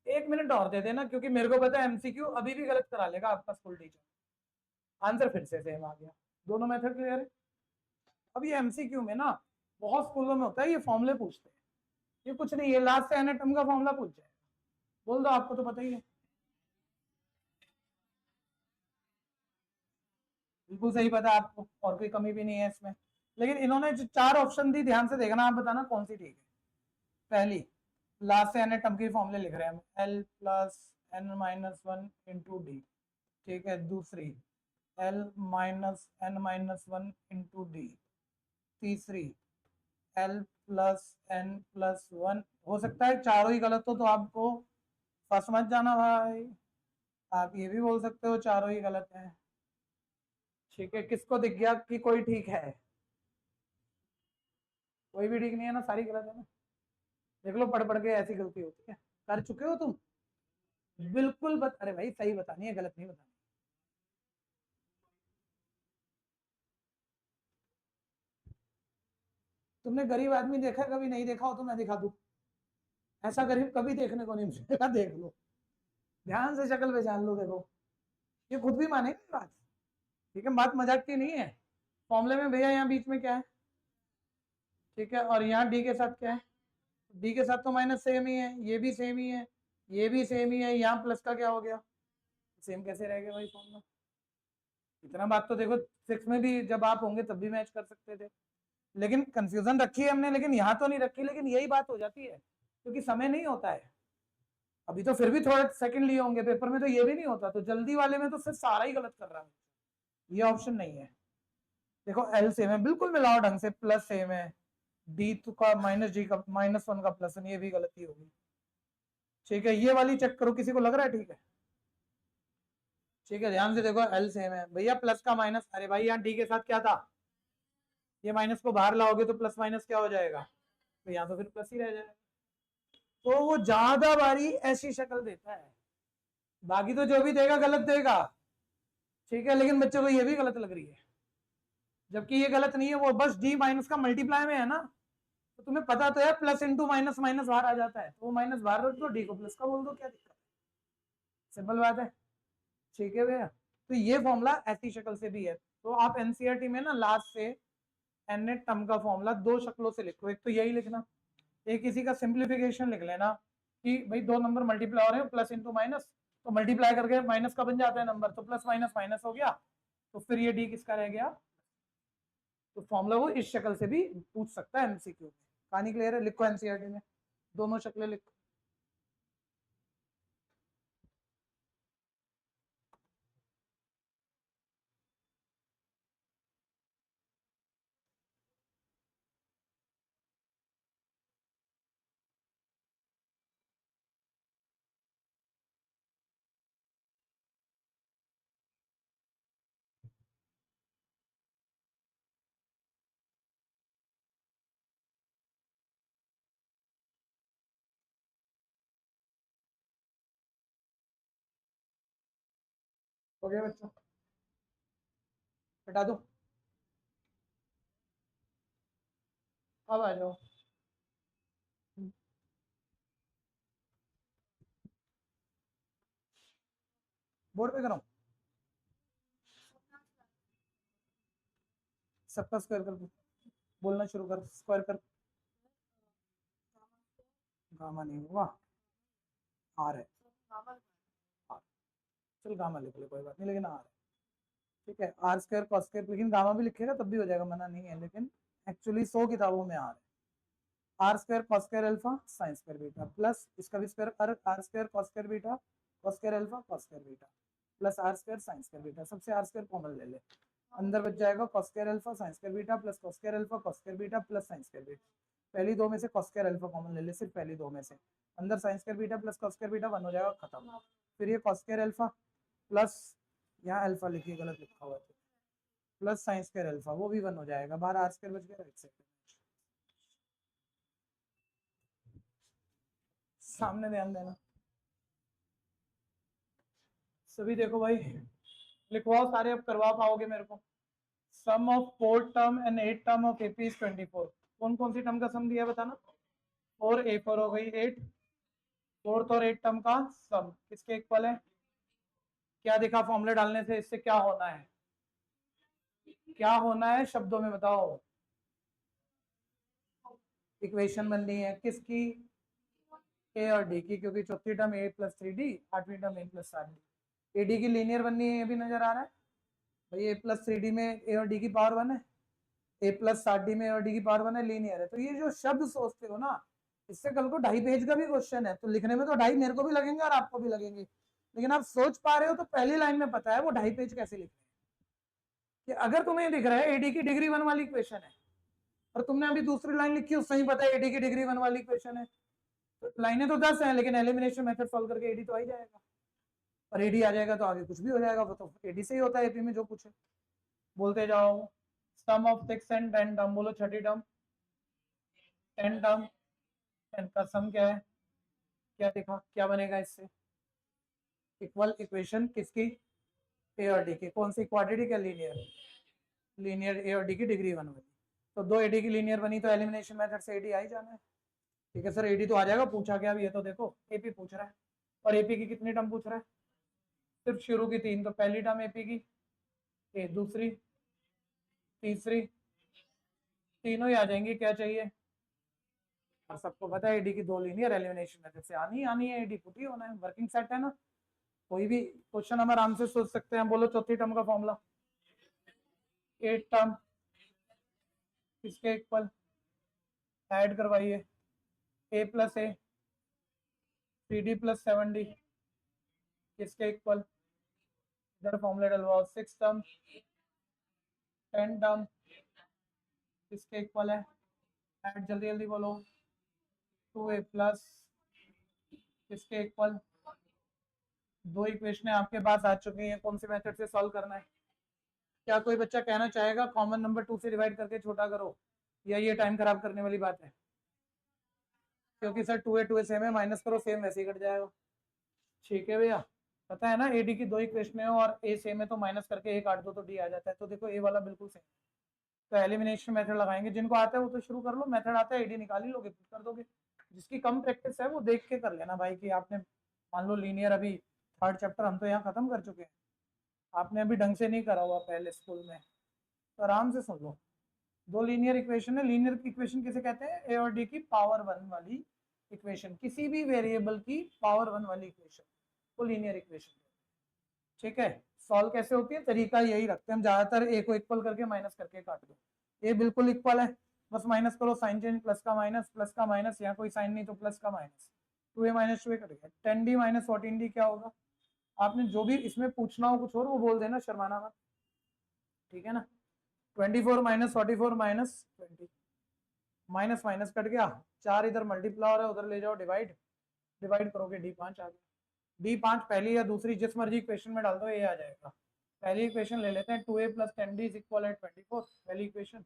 1 मिनट और दे देना क्योंकि मेरे को पता है एमसीक्यू अभी भी गलत करा लेगा आपका स्कूल टीचर। आंसर फिर से सेम आ गया। दोनों मेथड क्लियर है। अब ये एमसीक्यू में ना बहुत स्कूलों में होता है, ये फॉर्मूले पूछते हैं, ये कुछ नहीं, ये लास्ट से एनाटम का फॉर्मूला पूछ जाएगा। बोल दो, आपको तो पता ही है। बिल्कुल सही पता है आपको, और कोई कमी भी नहीं है इसमें। लेकिन इन्होंने जो 4 ऑप्शन दी, ध्यान से देखना, आप बताना कौन सी ठीक है। पहली, लास्ट से एनाटम के फॉर्मूले लिख रहे हैं हम, L plus N minus one into D. ठीक है, दूसरी L minus n minus one into D. तीसरी L plus n plus one. हो सकता है चारों ही गलत हो, तो आपको फंस मत जाना भाई, आप ये भी बोल सकते हो चारों ही गलत है। ठीक है, किसको दिख गया कि कोई ठीक है? कोई भी ठीक नहीं है ना, सारी गलत है ना। देख लो, पढ़ पढ़ के ऐसी गलती होती है, कर चुके हो तुम। बिल्कुल अरे भाई सही बतानी है, गलत नहीं बतानी। तुमने गरीब आदमी देखा कभी? नहीं देखा हो तो मैं दिखा दूं, ऐसा गरीब कभी देखने को नहीं मिलेगा। देख लो, ध्यान से शक्ल पहचान लो, देखो ये खुद भी मानेगा बात। ठीक है, बात मजाक की नहीं है। फॉर्मूले में भैया यहाँ बीच में क्या है? ठीक है, और यहाँ डी के साथ क्या है? डी के साथ तो माइनस सेम ही है, ये भी सेम ही है, ये भी सेम ही है, यहाँ प्लस का क्या हो गया? सेम कैसे रह गया भाई फॉर्मूला? इतना बात तो देखो, 6 में भी जब आप होंगे तब भी मैच कर सकते थे। लेकिन कंफ्यूजन रखी है हमने, लेकिन यहाँ तो नहीं रखी, लेकिन यही बात हो जाती है क्योंकि समय नहीं होता है। अभी तो फिर भी थोड़े सेकंड लिए होंगे, पेपर में तो ये भी नहीं होता, तो जल्दी वाले में तो सिर्फ सारा ही गलत कर रहा है, ये ऑप्शन नहीं है। देखो एल सेम है, बिल्कुल मिलाओ ढंग से, प्लस सेम है, डी का माइनस डी का माइनस वन का प्लस वन, ये भी गलती होगी। ठीक है, ये वाली चेक करो, किसी को लग रहा है ठीक है? ठीक है, ध्यान से देखो, एल सेम है भैया, प्लस का माइनस, अरे भाई यहाँ डी के साथ क्या था? ये माइनस को बाहर लाओगे तो प्लस माइनस क्या हो जाएगा? तो यहाँ तो फिर प्लस ही रह जाएगा। तो वो ज्यादा बारी ऐसी शक्ल देता है, बाकी तो जो भी देगा गलत देगा। ठीक है, लेकिन बच्चों को ये भी गलत लग रही है, जबकि ये गलत नहीं है, वो बस डी माइनस का मल्टीप्लाई में है ना। तो तुम्हें पता तो है प्लस इंटू माइनस, माइनस बाहर आ जाता है, तो वो माइनस बाहर रख दो, डी को प्लस का बोल दो, क्या दिक्कत है? सिंपल बात है। ठीक है भैया, तो ये फॉर्मूला ऐसी शक्ल से भी है। तो आप एनसीईआरटी में ना लास्ट से एन टर्म का फॉर्मूला 2 शक्लों से लिखो, एक तो यही लिखना, एक इसी का सिंप्लीफिकेशन लिख लेना कि भाई 2 नंबर मल्टीप्लाई हो रहे हैं, प्लस इंटू माइनस, तो मल्टीप्लाई करके माइनस का बन जाता है नंबर, तो प्लस माइनस माइनस हो गया, तो फिर ये डी किसका रह गया? तो फॉर्मूला वो इस शक्ल से भी पूछ सकता है एमसीक्यू में। कहानी क्लियर है? लिखो एनसीईआरटी में दोनों शक्लें लिखो। हो गया बच्चों? हटा दो, अब आ जाओ। बोर्ड पे कराऊं, सबका स्क्वायर कर, बोलना शुरू कर, स्क्वायर कर। गामा नहीं होगा, आर है, आर, चल गामा लिख ले कोई बात नहीं, लेकिन आर है, ठीक है। आर स्क्वायर कॉस स्क्वायर, लेकिन गामा भी लिखेगा तब भी हो जाएगा, मना नहीं है, लेकिन एक्चुअली 100 किताबों में आर है। R square cos square alpha sine square beta plus इसका भी square, R square cos square beta cos square alpha cos square beta plus R square sine square beta, सबसे आर स्क्वायर कॉमन ले ले, अंदर बच जाएगा cos square alpha sine square beta plus cos square alpha cos square beta plus sine square beta. पहली दो में से कॉस स्क्वायर अल्फा कॉमन ले ले, सिर्फ पहली दो में से, अंदर sign square beta plus cos square beta 1 हो जाएगा, खत्म। फिर ये कॉस स्क्वायर अल्फा प्लस, यहाँ अल्फा लिखिए गलत लिखा हुआ है, प्लस साइन स्क्वायर अल्फा, वो भी 1 हो जाएगा, बाहर आर स्क्वायर बच गया, राइट साइड सामने ध्यान देना। सभी देखो भाई, लिखवाओ सारे, अब करवा पाओगे मेरे को। Sum of 4 term and 8 term of AP is 24। कौन कौन सी टर्म का सम दिया बताना। 4 A4 हो गई, 8 4th और 8 टर्म का सम किसके इक्वल है। क्या दिखा फॉर्मूले डालने से, इससे क्या होना है, क्या होना है शब्दों में बताओ। इक्वेशन बननी है किसकी, ए और डी की, क्योंकि चौथी टर्म ए प्लस 3D, आठवीं term A plus 7D। A D की लीनियर बननी है, ये भी नजर आ रहा है भाई, ए प्लस 3D में ए और डी की पावर 1 है, ए प्लस 7D में ए और डी की पावर 1 है, लीनियर है। तो ये जो शब्द सोचते हो ना, इससे कल को 2.5 पेज का भी क्वेश्चन है, तो लिखने में तो 2.5 मेरे को भी लगेंगे और आपको भी लगेंगे, लेकिन आप सोच पा रहे हो तो पहली लाइन में पता है वो 2.5 पेज कैसे लिखने हैं। कि अगर तुम्हें दिख रहा है एडी की डिग्री 1 वाली इक्वेशन है, और तुमने अभी दूसरी लाइन लिखी, उससे ही पता है एडी की डिग्री 1 वाली इक्वेशन है, तो लाइनें तो 10 हैं, लेकिन एलिमिनेशन मेथड सॉल्व करके एडी तो आ ही जाएगा, और एडी आ जाएगा तो आगे कुछ भी हो जाएगा, वो तो एडी से ही होता है एपी में जो कुछ है। बोलते जाओ, सम ऑफ 6 एंड 10 टर्म, बोलो छठी टर्म 10 टर्म, 10 का सम क्या है, क्या देखा क्या बनेगा इससे, इक्वल इक्वेशन किसकी, ए और डी की, कौन सी क्वाड्रेटिक या लीनियर, लीनियर ए और डी की डिग्री 1 वाली, तो दो एडी की लीनियर बनी तो एलिमिनेशन मेथड से एडी आ ही जाना है। ठीक है सर, एडी तो आ जाएगा, पूछा क्या अभी, ये तो देखो एपी पूछ रहा है, और एपी की कितनी टर्म पूछ रहा है, सिर्फ शुरू की 3, तो पहली टर्म एपी की ए, दूसरी तीसरी, तीनों ही आ जाएंगी, क्या चाहिए, और सबको पता है एडी की 2 लीनियर, एलिमिनेशन मेथड से आनी है, एडी पुट ही होना है, वर्किंग सेट है ना। कोई भी क्वेश्चन हम आराम से सोच सकते हैं। बोलो चौथी टर्म का फॉर्मूला, 8 टर्म किसके इक्वल, ऐड करवाइए, ए प्लस ए 3D प्लस 7D किसके इक्वल, इधर फॉर्मूला डलवाओ, 6 टर्म 10 टर्म किसके इक्वल है, ऐड जल्दी जल्दी बोलो, 2A प्लस किसके इक्वल, दो इक्वेशन आपके पास आ चुकी हैं, कौन से मेथड से सॉल्व करना है। क्या कोई बच्चा कहना चाहेगा कॉमन नंबर 2 से डिवाइड करके छोटा करो, या ये टाइम खराब करने वाली बात है, क्योंकि सर 2A सेम है, माइनस करो सेम वैसे ही कट जाएगा। ठीक है भैया, पता है ना, एडी की 2 इक्वेशन है और ए सेम है, तो माइनस करके ए काट दो तो डी आ जाता है, तो देखो ए वाला बिल्कुल सेम, तो एलिमिनेशन मेथड लगाएंगे, जिनको आता है वो तो शुरू कर लो, मेथड आता है एडी निकाल ही लोगे, कर दोगे। जिसकी कम प्रैक्टिस है वो देख के कर लेना भाई, कि आपने मान लो लीनियर अभी 3rd चैप्टर हम तो यहाँ खत्म कर चुके हैं, आपने अभी ढंग से नहीं करा हुआ पहले स्कूल में, तो आराम से सुन लो। 2 लीनियर इक्वेशन है, लीनियर इक्वेशन किसे कहते हैं, ए और डी की पावर 1 वाली इक्वेशन, किसी भी वेरिएबल की पावर 1 वाली इक्वेशन को लीनियर इक्वेशन। ठीक है, सॉल्व कैसे होती है, तरीका यही रखते हैं हम ज्यादातर, ए को इक्वल करके माइनस करके काट दो, ए बिल्कुल इक्वल है, बस माइनस करो, साइन चेंज, प्लस का माइनस, प्लस का माइनस, यहाँ कोई साइन नहीं तो प्लस का minus, 2A minus 2A cut गया, 10D माइनस 14D क्या होगा। आपने जो भी इसमें पूछना हो कुछ और वो बोल देना, शर्माना मत, ठीक है ना। 24 minus 44 minus 20, minus minus cut गया, 4 इधर मल्टीप्लाई हो रहा है, उधर ले जाओ डिवाइड, डिवाइड करोगे D5 आ गया, D5 पहली या दूसरी जिस मर्जी इक्वेशन में डाल दो ये आ जाएगा। पहली इक्वेशन ले लेते हैं, 2A plus 10D is equal है 24, पहली इक्वेशन।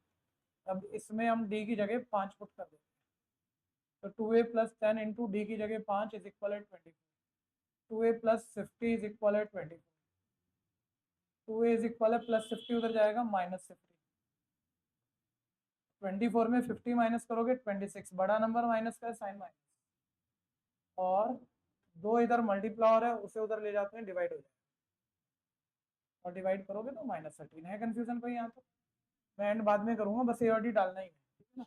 अब इसमें हम D की जगह 5 पुट कर देते हैं, तो 2A प्लस 10 इंटू डी की जगह 5 इज इक्वल है 24, 2A प्लस 50 इज इक्वल है 24, 2a इज इक्वल है +50 उधर जाएगा -50। 24 में 50 माइनस करोगे 26, बड़ा नंबर माइनस का साइन माइनस, और 2 इधर मल्टीप्लायर है उसे उधर ले जाते हैं डिवाइड हो जाएगा, और डिवाइड करोगे तो -13 है। कंफ्यूजन कोई यहाँ तो मैं एंड बाद में करूंगा, बस ए और डी डालना ही है, ठीक है ना।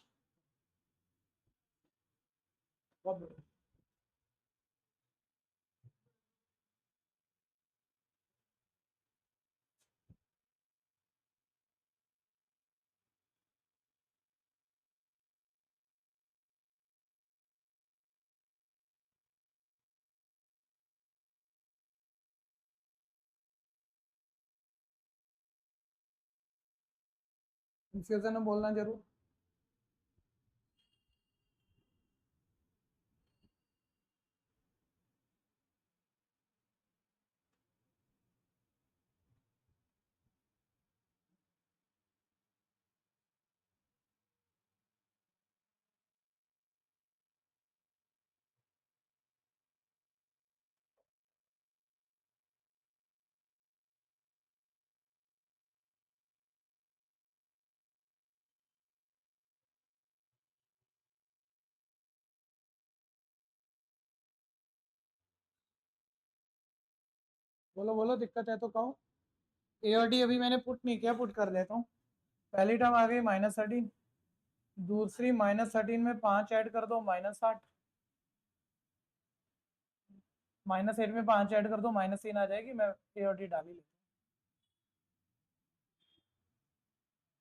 बहुत बढ़िया। कंफ्यूजन में बोलना जरूर। बोलो बोलो, दिक्कत है तो कहो। ए और डी अभी मैंने पुट नहीं किया, पुट कर देता हूँ। पहली टर्म आ गई -13, दूसरी -13 में 5 ऐड कर दो -8, -8 में 5 ऐड कर दो -3 आ जाएगी। मैं ए और डी डाल ही लेता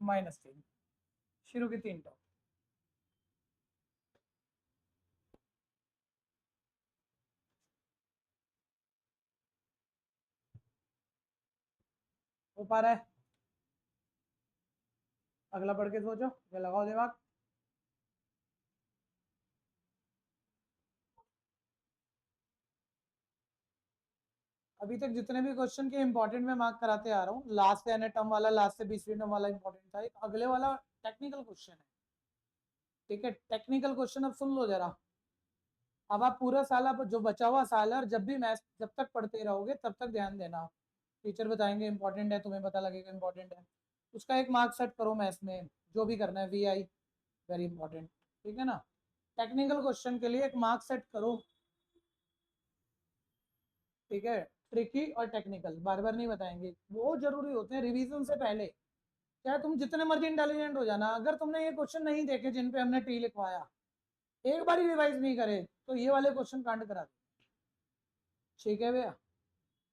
हूँ। -3 शुरू की 3 टर्म। हो पा रहा है? अगला पढ़ के सोचो या लगाओ दिमाग। अभी तक जितने भी क्वेश्चन के इंपॉर्टेंट में मार्क कराते आ रहा हूँ, लास्ट से यानी टर्म वाला, लास्ट से 20वीं टर्म वाला इंपॉर्टेंट था। एक अगले वाला टेक्निकल क्वेश्चन है, ठीक है। टेक्निकल क्वेश्चन अब सुन लो जरा। अब आप पूरा साल, आप जो बचा हुआ साल है, और जब भी मैथ्स जब तक पढ़ते रहोगे तब तक ध्यान देना। टीचर बताएंगे इंपॉर्टेंट है, तुम्हें पता लगेगा इंपॉर्टेंट है, उसका एक मार्क सेट करो मैथ्स में, जो भी करना है। VI वेरी इंपॉर्टेंट, ठीक है ना। टेक्निकल क्वेश्चन के लिए एक मार्क सेट करो, ठीक है। ट्रिकी और टेक्निकल बार बार नहीं बताएंगे, वो जरूरी होते हैं रिवीजन से पहले। चाहे तुम जितने मर्जी इंटेलिजेंट हो जाना, अगर तुमने ये क्वेश्चन नहीं देखे जिन पे हमने टी लिखवाया, एक बार ही रिवाइज नहीं करे, तो ये वाले क्वेश्चन कांड करा दे, ठीक है भैया।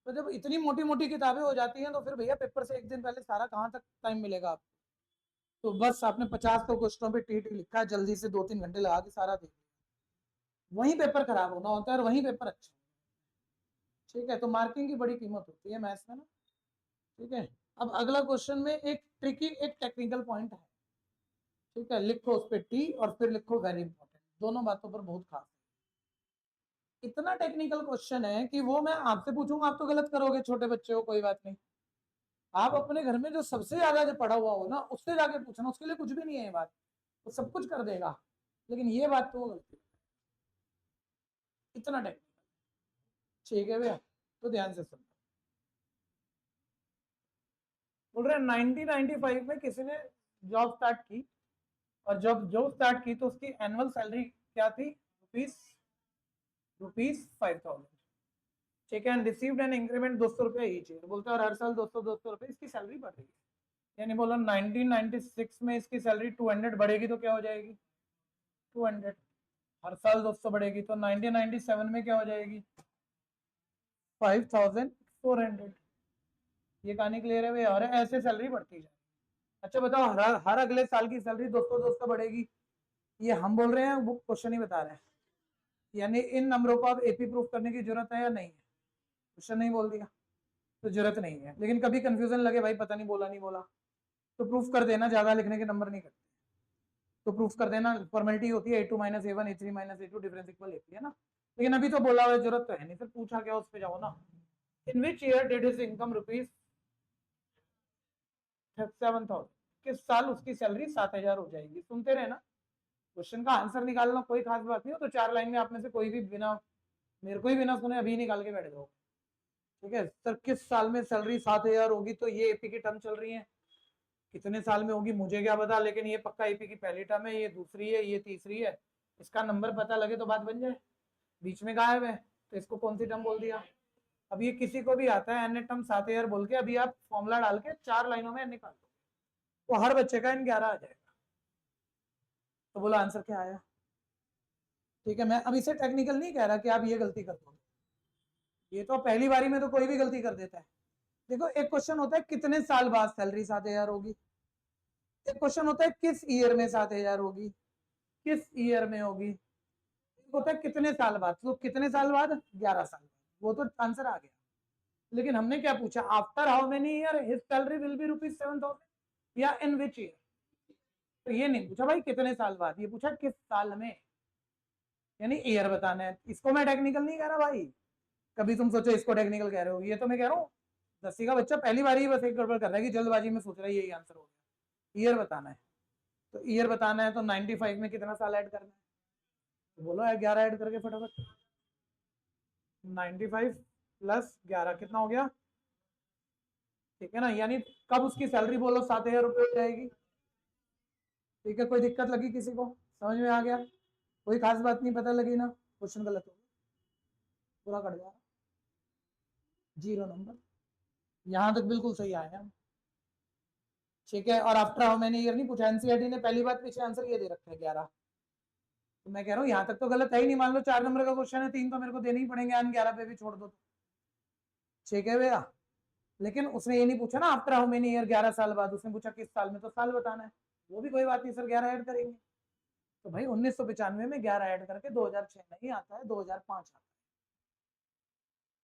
तो जब इतनी मोटी मोटी किताबें हो जाती हैं, तो फिर भैया पेपर से एक दिन पहले सारा कहाँ तक टाइम मिलेगा आपको। तो बस आपने 50 तो क्वेश्चनों पे टी लिखा है, जल्दी से 2-3 घंटे लगा के सारा देख, वहीं पेपर खराब होना होता है और वहीं पेपर अच्छा, ठीक है। तो मार्किंग की बड़ी कीमत होती है मैथ्स में ना, ठीक है। अब अगला क्वेश्चन में एक ट्रिकी एक टेक्निकल पॉइंट है, ठीक है। लिखो उस पर टी और फिर लिखो वेरी इंपॉर्टेंट, दोनों बातों पर बहुत खास है। इतना टेक्निकल क्वेश्चन है कि वो मैं आपसे पूछूंगा, आप तो गलत करोगे, छोटे बच्चे हो, कोई बात नहीं। आप अपने घर में जो सबसे ज्यादा जो पढ़ा हुआ हो ना, उससे जाके पूछना, उसके लिए कुछ भी नहीं है ये बात, वो सब कुछ कर देगा, लेकिन ये बात तो वो गलती, इतना टेक्निकल, ठीक है भैया। तो ध्यान से सुनो। बोल रहे 1995 में किसी ने जॉब स्टार्ट की, और जब जॉब स्टार्ट की तो उसकी एनुअल सैलरी क्या थी? रुपीज 5000, ठीक है। एंड रिसीव्ड एन इंक्रीमेंट 200 रुपये ईच ईयर, बोलते हैं, और हर साल 200 रुपये इसकी सैलरी बढ़ रही है। यानी बोलो 1996 में इसकी सैलरी 200 बढ़ेगी तो क्या हो जाएगी? 200। हर साल 200 बढ़ेगी तो 1997 में क्या हो जाएगी? 5400। ये कहानी क्लियर है भैया? और ऐसे सैलरी बढ़ती जाए। अच्छा बताओ, हर अगले साल की सैलरी 200 200 बढ़ेगी, ये हम बोल रहे हैं, वो क्वेश्चन ही बता रहे हैं। यानी इन नंबरों को आप एपी प्रूफ करने की जरूरत है या नहीं है? क्वेश्चन नहीं बोल दिया तो जरूरत नहीं है, लेकिन कभी कंफ्यूजन लगे भाई पता नहीं बोला नहीं बोला, तो प्रूफ कर देना, ज्यादा लिखने के नंबर नहीं करते, तो प्रूफ कर देना। फॉर्मेलिटी होती है A2 - A1 A3 - A2 difference equal AP, है ना। लेकिन अभी तो बोला हुआ जरूरत तो है नहीं, फिर पूछा क्या उस पर जाओ ना। In which year did his income ₹7,000, किस साल उसकी सैलरी 7,000 हो जाएगी? सुनते रहे ना, क्वेश्चन का आंसर निकालना कोई खास बात नहीं हो, तो 4 लाइन में आप में से कोई भी बिना, मेरे को ही बिना सुने अभी निकाल के बैठ जाओ, ठीक है सर, किस साल में सैलरी 7,000 होगी, तो ये एपी की टर्म चल रही है, कितने साल में होगी मुझे क्या पता, लेकिन ये पक्का एपी की पहली टर्म है, ये दूसरी है, ये तीसरी है, इसका नंबर पता लगे तो बात बन जाए। बीच में गायब है तो इसको कौन सी टर्म बोल दिया। अब ये किसी को भी आता है एन टर्म 7,000 बोल के, अभी आप फॉर्मूला डाल के 4 लाइनों में निकाल दो, तो हर बच्चे का इन 11 आ जाएगा। तो बोला आंसर क्या आया। ठीक है, मैं अब इसे टेक्निकल नहीं कह रहा कि आप ये गलती कर दो, ये तो पहली बारी में तो कोई भी गलती कर देता है। देखो एक क्वेश्चन होता है कितने साल बाद सैलरी 7,000 होगी, एक क्वेश्चन होता है किस ईयर में 7,000 होगी, किस ईयर में होगी, एक होता है कितने साल बाद, तो कितने साल बाद 11 साल बाद, वो तो आंसर आ गया। लेकिन हमने क्या पूछा, after how many year his salary will be ₹7,000 या इन विच ईयर। तो ये नहीं पूछा भाई कितने साल बाद, ये पूछा किस साल में, यानी ईयर बताना है। इसको मैं टेक्निकल नहीं कह रहा भाई, कभी तुम सोचो इसको टेक्निकल कह रहे हो, ये तो मैं कह रहा हूँ 10वीं का बच्चा पहली बार ही बस एक गड़बड़ कर रहा है कि जल्दबाजी में सोच रहा है यही आंसर हो गया। ईयर बताना है, तो ईयर बताना है तो 95 में कितना साल ऐड करना है, तो बोलो 11 ऐड करके फटाफट। 95 प्लस 11 कितना हो गया, ठीक है ना, यानी कब उसकी सैलरी बोलो 7,000 रुपये हो जाएगी। ठीक है, कोई दिक्कत लगी किसी को, समझ में आ गया, कोई खास बात नहीं पता लगी ना, क्वेश्चन गलत हो गया, पूरा कट गया, 0 नंबर, यहां तक बिल्कुल सही आया। ठीक है, और आफ्टर हाउ मेनी ईयर नहीं पूछा, एनसीईआरटी ने पहली बात पीछे आंसर ये दे रखा है 11, तो मैं कह रहा हूँ यहाँ तक तो गलत है ही नहीं, मान लो 4 नंबर का क्वेश्चन है, 3 तो मेरे को देने ही पड़ेंगे, 11 पे भी छोड़ दो। ठीक है भैया, लेकिन उसने ये नहीं पूछा ना आफ्टर हाउ मेनी ईयर 11 साल बाद, उसने पूछा किस साल में, तो साल बताना है, वो भी कोई बात नहीं सर 11 ऐड करेंगे। तो भाई 1995 में 11 ऐड करके 2006 नहीं आता है, 2005 आता है।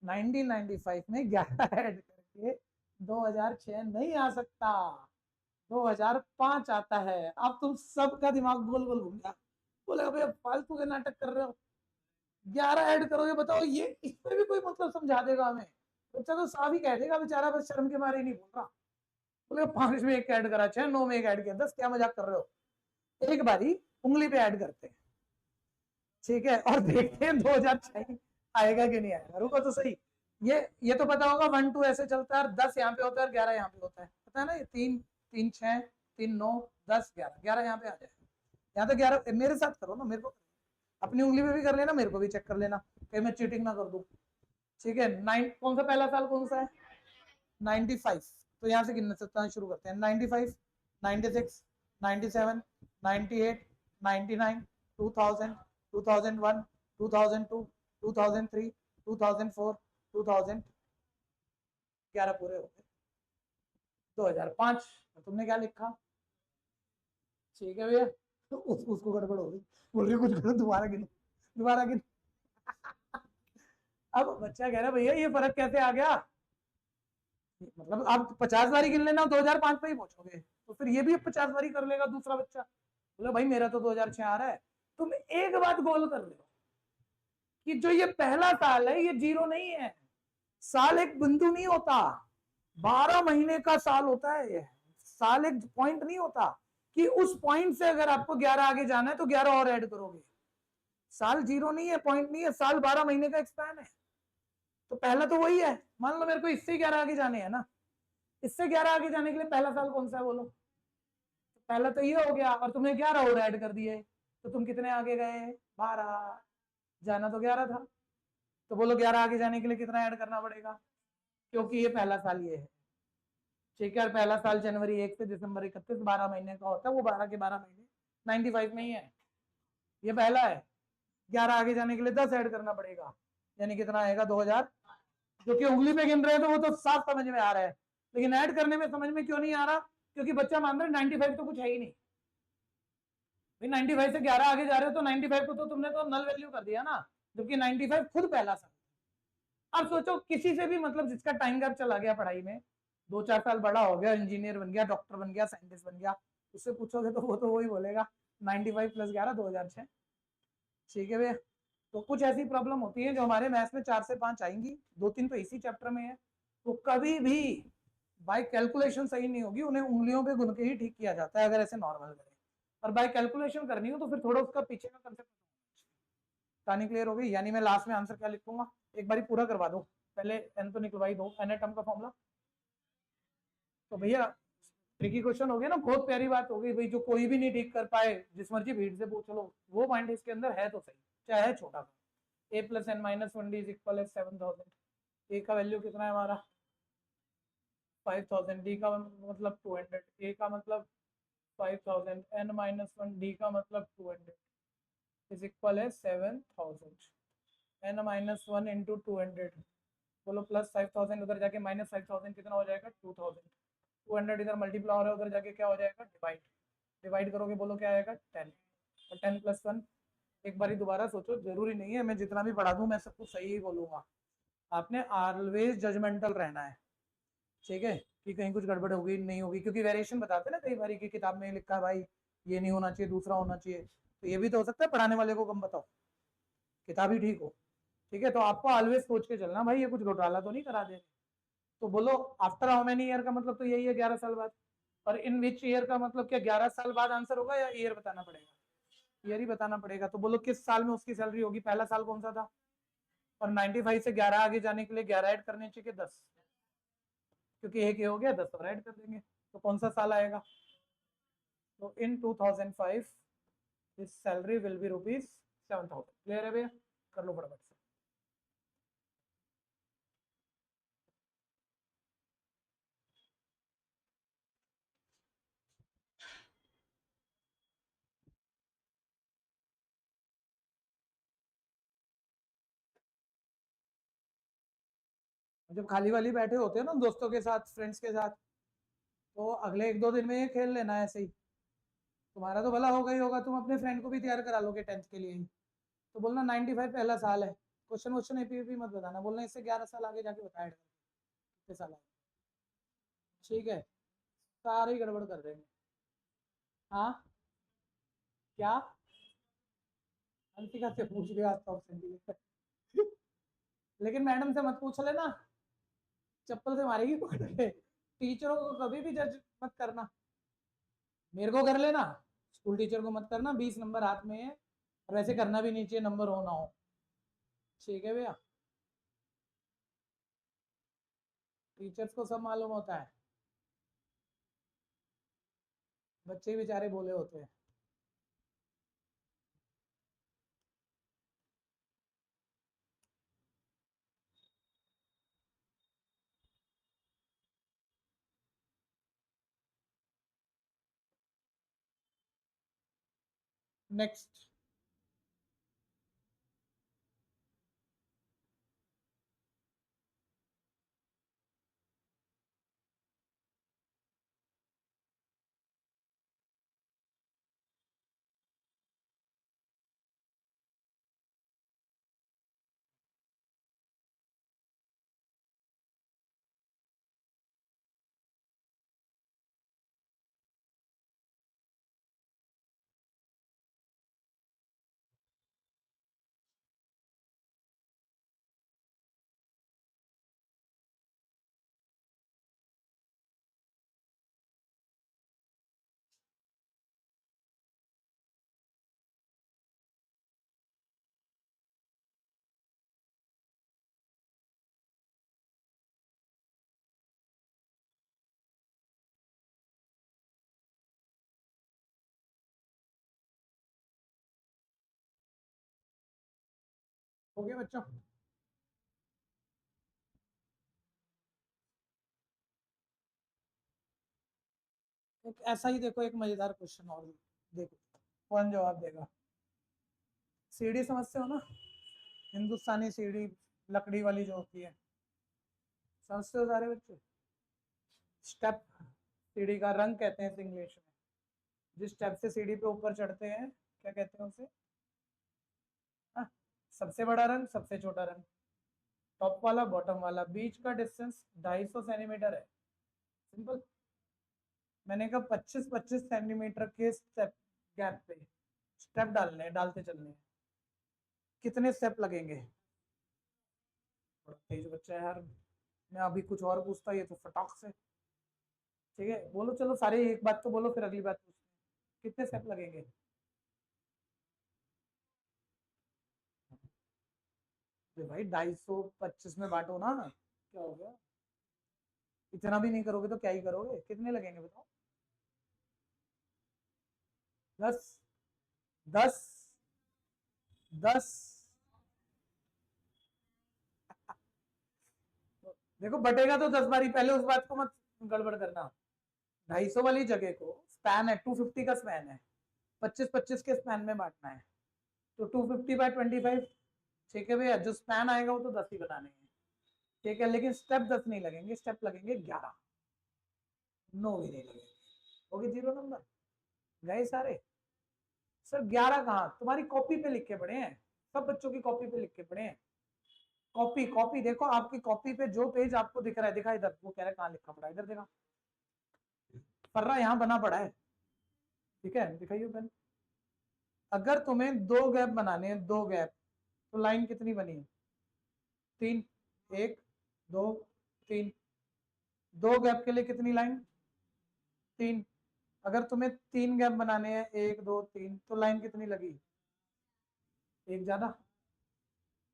1995 में 11 ऐड करके 2006 नहीं आ सकता, 2005 आता है। अब तुम सबका दिमाग गोल गोल घूम गया, बोलेगा भैया फालतू के नाटक कर रहे हो, 11 ऐड करोगे, बताओ ये इसमें भी कोई मतलब समझा देगा हमें, बच्चा तो साफ ही कह देगा बेचारा, बस शर्म के मारे नहीं बोल रहा, बोले 5 में एक ऐड करा, 6 9 में एक ऐड किया, 10 क्या मजाक कर रहे हो। एक बारी उंगली पे ऐड करते हैं, ठीक है, और देखते हैं 2006 आएगा कि नहीं आएगा, रुको तो सही। ये तो पता होगा 1 2 ऐसे चलता है, 10 यहाँ पे होता है, 11 यहाँ पे होता है, पता है ना, ये 3 3 6 3 9 10 11 11 यहाँ पे आ जाए, यहाँ तो 11 मेरे साथ करो ना, मेरे को अपनी उंगली पे भी कर लेना, मेरे को भी चेक कर लेना कहीं मैं चीटिंग ना कर दूं। ठीक है, 9 कौन सा पहला साल कौन सा है, 95, तो यहाँ से गिनना सकता शुरू करते हैं, 95 96 97 98 99 2000 2001 2002 2003 2004 2000 11 पूरे हो गए, 2005 तुमने क्या लिखा। ठीक है भैया, तो उसको गड़बड़ हो गई, बोल रही कुछ गलत, दोबारा गिनो, दोबारा गिनो। अब बच्चा कह रहा भैया ये फर्क कैसे आ गया, मतलब आप 50 बारी गिन लेना 2005 पे ही पहुंचोगे, तो फिर ये भी 50 बारी कर लेगा दूसरा बच्चा, बोले भाई मेरा तो 2006 आ रहा है। तुम एक बात गोल कर रहे हो कि जो ये पहला साल है ये 0 नहीं है, साल एक बिंदु नहीं होता, 12 महीने का साल होता है, ये साल एक पॉइंट नहीं होता कि उस पॉइंट से अगर आपको 11 आगे जाना है तो 11 और ऐड करोगे, साल 0 नहीं है, पॉइंट नहीं है, साल 12 महीने का एक्सपैन है। तो पहला तो वही है, मान लो मेरे को इससे 11 आगे जाने हैं ना, इससे 11 आगे जाने के लिए पहला साल कौन सा है बोलो, तो पहला तो ये हो गया, और तुमने 11 और ऐड कर दिए, तो तुम कितने आगे गए, 12, जाना तो 11 था, तो बोलो 11 आगे जाने के लिए कितना ऐड करना पड़ेगा, क्योंकि ये पहला साल ये है। ठीक है, पहला साल जनवरी 1 से दिसंबर 31 12 महीने का होता है, वो 12 के 12 महीने 95 में ही है, ये पहला है। 11 आगे जाने के लिए 10 ऐड करना पड़ेगा, यानी कितना आएगा 2000, जो कि उंगली पे गिन रहे हैं तो वो तो साफ समझ में आ रहा है, लेकिन ऐड करने में समझ में क्यों नहीं आ रहा, क्योंकि बच्चा मान रहा है 95 तो कुछ है ही नहीं, भाई 95 से 11 आगे जा रहे हो तो 95 को तो तुमने तो नल वैल्यू कर दिया ना, जबकि 95 खुद पहला साल। अब सोचो किसी से भी मतलब जिसका टाइम गैप चला गया पढ़ाई में, 2 4 साल बड़ा हो गया, इंजीनियर बन गया, डॉक्टर बन गया, साइंटिस्ट बन गया, उससे पूछोगे तो वो तो वही बोलेगा 95 + 11 2006। ठीक है भैया, तो कुछ ऐसी प्रॉब्लम होती है जो हमारे मैथ्स में 4 से 5 आएंगी, 2 3 तो इसी चैप्टर में है, तो कभी भी बाय कैलकुलेशन सही नहीं होगी, उन्हें उंगलियों पे गुन के ही ठीक किया जाता है अगर ऐसे नॉर्मल करें, और बाय कैलकुलेशन करनी हो तो फिर थोड़ा उसका पीछे का कंसेप्ट। कहानी क्लियर हो गई, यानी मैं लास्ट में आंसर क्या लिखूंगा, एक बार पूरा करवा दो पहले n तो निकलवाई दो, n टर्म का फॉर्मूला। तो भैया ट्रिकी क्वेश्चन हो गया ना, बहुत प्यारी बात हो गई भाई, जो कोई भी नहीं ठीक कर पाए, जिस मर्जी भीड़ से पूछ लो, वो पॉइंट इसके अंदर है तो सही, चाहे है छोटा सा। a plus N minus 1d is equal है 7000। a का वैल्यू कितना है हमारा 5000, d का मतलब 200, a का मतलब 5000, n माइनस 1, d का मतलब 200 इज इक्वल है 7000। n माइनस 1 इंटू 200, बोलो प्लस 5000 उधर जाके माइनस 5000 कितना हो जाएगा 2000। 200 इधर मल्टीप्लाई हो रहा है, उधर जाके क्या हो जाएगा डिवाइड। डिवाइड करोगे बोलो क्या आएगा 10, और 10 प्लस 1। एक बारी दोबारा सोचो, जरूरी नहीं है मैं जितना भी पढ़ा दूं मैं सब कुछ सही ही बोलूंगा, आपने ऑलवेज जजमेंटल रहना है, ठीक है, कि कहीं कुछ गड़बड़ होगी नहीं होगी, क्योंकि वेरिएशन बताते ना कई बार की किताब में लिखा है भाई ये नहीं होना चाहिए दूसरा होना चाहिए, तो ये भी तो हो सकता है पढ़ाने वाले को कम बताओ, किताब ही ठीक हो, ठीक है। तो आपको ऑलवेज सोच के चलना भाई ये कुछ घोटाला तो नहीं करा दे। तो बोलो आफ्टर हाउ मेनी ईयर का मतलब तो यही है 11 साल बाद, और इन विच ईयर का मतलब क्या 11 साल बाद आंसर होगा या ईयर बताना पड़ेगा, ईयर ही बताना पड़ेगा। तो बोलो किस साल में उसकी सैलरी होगी, पहला साल कौन सा था, और 95 से 11 आगे जाने के लिए 11 ऐड करने चाहिए 10, क्योंकि एक ये हो गया 10 और ऐड कर देंगे, तो कौन सा साल आएगा। तो इन 2005 his salary will be rupees 7000। Clear है भैया, कर लो फटाफट से। जब खाली वाली बैठे होते हैं ना दोस्तों के साथ फ्रेंड्स के साथ, तो अगले 1-2 दिन में ये खेल लेना है ऐसे ही, तुम्हारा तो भला होगा ही होगा, तुम अपने फ्रेंड को भी तैयार करा लोगे 10th के लिए ही। तो बोलना 95 पहला साल है, क्वेश्चन वोश्चन एपीपी मत बताना, बोलना इससे 11 साल आगे जाके बताया कितने साल आगे, ठीक है, सारे ही गड़बड़ कर देंगे। हाँ क्या, अंतिका से पूछ लिया आज तो ऑप्शन लेकिन मैडम से मत पूछ लेना, चप्पल से मारेगी पकड़ के। टीचरों को कभी भी जज मत करना, मेरे को कर लेना, स्कूल टीचर को मत करना, 20 नंबर हाथ में है, और वैसे करना भी नहीं चाहिए, नंबर हो ना हो, ठीक है भैया, टीचर्स को सब मालूम होता है, बच्चे बेचारे बोले होते हैं। नेक्स्ट, हो गया बच्चों। एक ऐसा ही देखो, एक मजेदार क्वेश्चन और देखो कौन जवाब देगा। सीढ़ी समझते हो ना, हिंदुस्तानी सीढ़ी, लकड़ी वाली जो होती है, समझते हो सारे बच्चे। स्टेप, सीढ़ी का रंग कहते हैं इंग्लिश में, जिस स्टेप से सीढ़ी पे ऊपर चढ़ते हैं क्या कहते हैं उसे, हाँ, सबसे बड़ा रंग सबसे छोटा रंग, टॉप वाला बॉटम वाला, बीच का डिस्टेंस 250 सेंटीमीटर है, सिंपल। मैंने कहा 25-25 सेंटीमीटर के स्टेप गैप पे स्टेप डालने हैं, डालते चलने हैं, कितने स्टेप लगेंगे। बड़ा तेज बच्चा है यार, मैं अभी कुछ और पूछता, ये तो फटाक से, ठीक है बोलो, चलो सारे एक बात तो बोलो फिर अगली बात पूछते हैं, कितने स्टेप लगेंगे। तो भाई 250 में बांटो ना, क्या हो गया? इतना भी नहीं करोगे तो क्या ही करोगे? कितने लगेंगे बताओ? 10 10 10। देखो बटेगा तो 10 बारी, पहले उस बात को मत गड़बड़ करना। 250 वाली जगह को स्पैन है, 250 का स्पैन है, 25-25 के स्पैन में बांटना है, तो 250/25। ठीक है भैया, जो स्पैन आएगा वो तो 10 ही बनाने हैं। ठीक है, लेकिन स्टेप 10 नहीं लगेंगे, स्टेप लगेंगे 11। 9 भी नहीं लगेंगे, होगी 0 नंबर। गए सारे? सर 11 कहाँ, तुम्हारी कॉपी पे लिख के पढ़े हैं, सब बच्चों की कॉपी पे लिख के पढ़े हैं। कॉपी कॉपी देखो, आपकी कॉपी पे जो पेज आपको दिख रहा है, दिखा इधर, वो कह रहा है कहाँ लिखा पड़ा है, इधर देखा, फर्रा यहाँ बना पड़ा है। ठीक है, दिखाइए पेन। अगर तुम्हें 2 गैप बनाने हैं, 2 गैप, तो लाइन कितनी बनी है? 3। 1 2 3। 2 गैप के लिए कितनी लाइन? 3। अगर तुम्हें 3 गैप बनाने हैं, 1 2 3, तो लाइन कितनी लगी? 1 ज्यादा,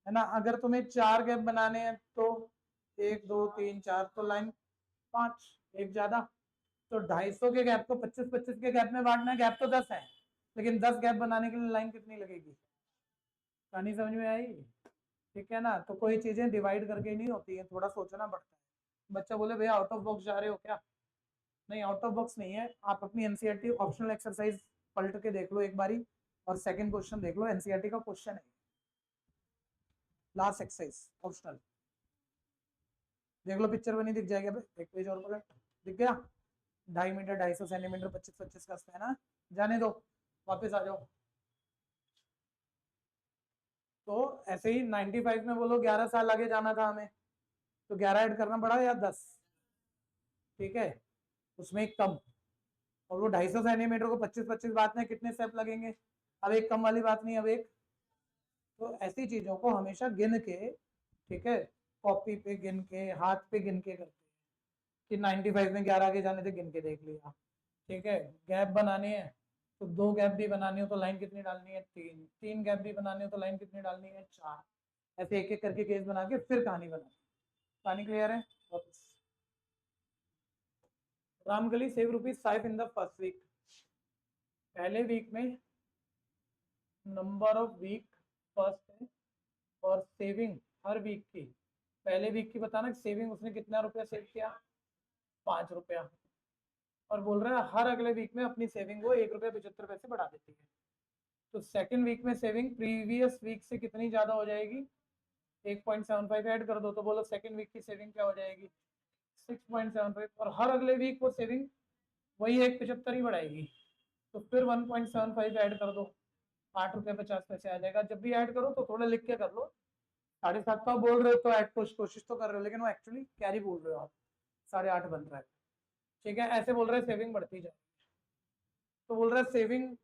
है ना? अगर तुम्हें 4 गैप बनाने हैं तो 1 2 3 4, तो लाइन 5, 1 ज्यादा। तो 250 के गैप को 25-25 के गैप में बांटना है, गैप तो 10 है, लेकिन 10 गैप बनाने के लिए लाइन कितनी लगेगी? कहानी समझ में आई? ठीक है ना? तो कोई चीजें डिवाइड करके ही नहीं होती है, थोड़ा सोचना पड़ता है। बच्चा बोले भैया आउट ऑफ बॉक्स जा रहे हो क्या? नहीं, आउट ऑफ बॉक्स नहीं है। आप अपनी एनसीईआरटी ऑप्शनल एक्सरसाइज पलट के देख लो एक बारी, और सेकंड क्वेश्चन देख लो, एनसीईआरटी का क्वेश्चन है, लास्ट एक्सरसाइज ऑप्शनल। देख लो, पिक्चर बनी, दिख जाएगा भाई, एक पेज और पलट, दिख गया? 2.5 मीटर, 250 सेंटीमीटर, 25-25 का स्पैन है। जाने दो, वापस आ जाओ। तो ऐसे ही 95 में बोलो 11 साल आगे जाना था हमें, तो 11 ऐड करना पड़ा या 10? ठीक है, उसमें एक कम, और वो 250 सेंटीमीटर को 25-25 बात में कितने स्टेप लगेंगे? अब एक कम वाली बात नहीं, अब एक। तो ऐसी चीजों को हमेशा गिन के, ठीक है, कॉपी पे गिन के, हाथ पे गिन के करते हैं कि 95 में 11 आगे जाने थे, गिन के देख लिया। ठीक है, गैप बनाने हैं तो 2 गैप भी बनानी हो तो लाइन कितनी डालनी है? 3। 3 गैप भी बनाने हो तो लाइन कितनी डालनी है? 4। ऐसे एक एक करके केस बना के फिर कहानी बना। कहानी क्लियर है? Ramgali save ₹5 in the first week. पहले वीक में नंबर ऑफ वीक फर्स्ट है, और सेविंग हर वीक की, पहले वीक की बताना कि सेविंग उसने कितना रुपया सेव किया? 5 रुपया। और बोल रहा है हर अगले वीक में अपनी सेविंग को ₹1.75 बढ़ा देती है। तो सेकंड वीक में सेविंग प्रीवियस वीक से कितनी ज्यादा हो जाएगी? 8.75 ऐड कर दो, तो बोलो सेकंड वीक की सेविंग क्या हो जाएगी? 6.75। और हर अगले वीक वो सेविंग वही 1.75 ही बढ़ाएगी, तो फिर 1.75 ऐड कर दो, ₹8.50 आ जाएगा। जब भी ऐड करो तो थोड़ा लिख के कर लो। 7.5 तो बोल रहे हो तो ऐड कोशिश तो कर रहे हो, लेकिन वो एक्चुअली कैरी बोल रहे हो आप, 8.5 बन रहा है। ठीक है, ऐसे बोल रहे हैं सेविंग बढ़ती जाए, तो बोल रहा है saving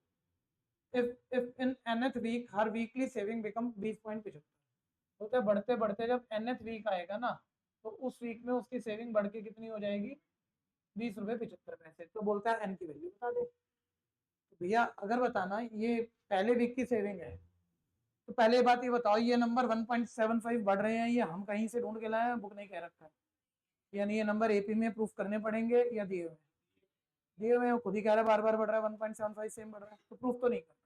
if in nth week her weekly saving become 20.75 होता है। बढ़ते बढ़ते जब nth वीक आएगा ना, तो उस वीक में उसकी सेविंग बढ़ के कितनी हो जाएगी? ₹20.75। तो बोलता है एन की वैल्यू बता दे। तो भैया अगर बताना ये पहले वीक की सेविंग है, तो पहले बात ये बताओ, ये नंबर 1.75 बढ़ रहे हैं, ये हम कहीं से ढूंढ के लाए हैं, बुक नहीं कह रखा है, यानी ये नंबर एपी में प्रूफ करने पड़ेंगे या दिए हुए? दिए हुए खुद ही कह रहा है बार बार बढ़ रहा है, 1.75 सेम बढ़ रहा है, तो प्रूफ तो नहीं करना।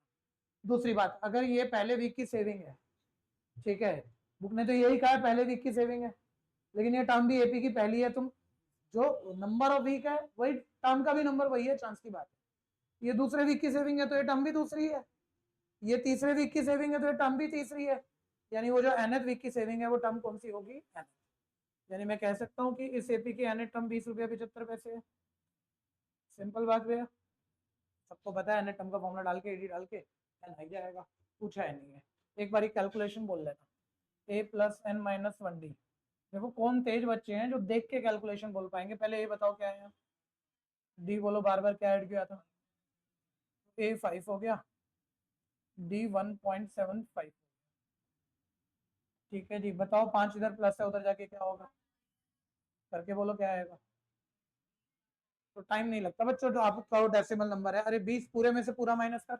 दूसरी बात, अगर ये पहले वीक की सेविंग है, ठीक है, बुक ने तो यही कहा है पहले वीक की सेविंग है, लेकिन ये टर्म भी एपी की पहली है, तुम जो नंबर ऑफ वीक है वही टर्म का भी नंबर वही है, चांस की बात है। ये दूसरे वीक की सेविंग है तो ये टर्म भी दूसरी है, ये तीसरे वीक की सेविंग है तो ये टर्म भी तीसरी है, यानी वो जो एनथ वीक की सेविंग है वो टर्म कौन सी होगी? एनथ। यानी मैं कह सकता हूँ कि इस एपी की एनथ टर्म ₹20.75 है। सिंपल बात भैया, सबको पता है एनथ टर्म का फॉर्मूला डाल के एडी डाल के एन आ जाएगा, पूछा है नहीं है। एक बारी कैलकुलेशन बोल लेना, a + n - 1d। देखो कौन तेज बच्चे हैं जो देख के कैलकुलेशन बोल पाएंगे, पहले ये बताओ क्या है? डी बोलो बार बार, क्या ऐड किया था? a 5 हो गया, d 1.75। ठीक है जी, बताओ 5 इधर प्लस है, उधर जाके क्या होगा? करके बोलो क्या आएगा? तो टाइम नहीं लगता बच्चों, जो आपको कहो डेसिमल नंबर है, अरे 20 पूरे में से पूरा माइनस कर,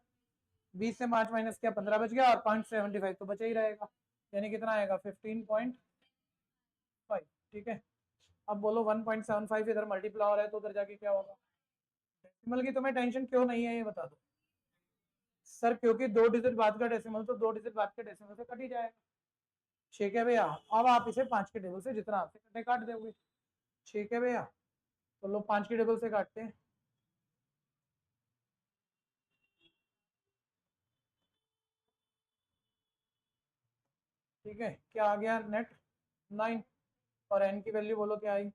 20 से 5 माइनस किया 15 बच गया, और 0.75 तो बचा ही रहेगा, यानी कितना आएगा 15.5, ठीक है। अब बोलो 1.75 इधर मल्टीप्लाई हो रहा है तो उधर जाके क्या होगा। डेसिमल की तुम्हें टेंशन क्यों नहीं है ये बता दो सर, क्योंकि 2 डिजिट बाद का डेसिमल तो 2 डिजिट बाद के डेसिमल से कट ही जाएगा। ठीक है भैया, अब आप इसे 5 के टेबल से जितना आपसे कटे काट दोगे। ठीक है भैया, तो लो 5 के टेबल से काटते हैं। ठीक है, क्या आ गया नेट 9, और एन की वैल्यू बोलो क्या आई।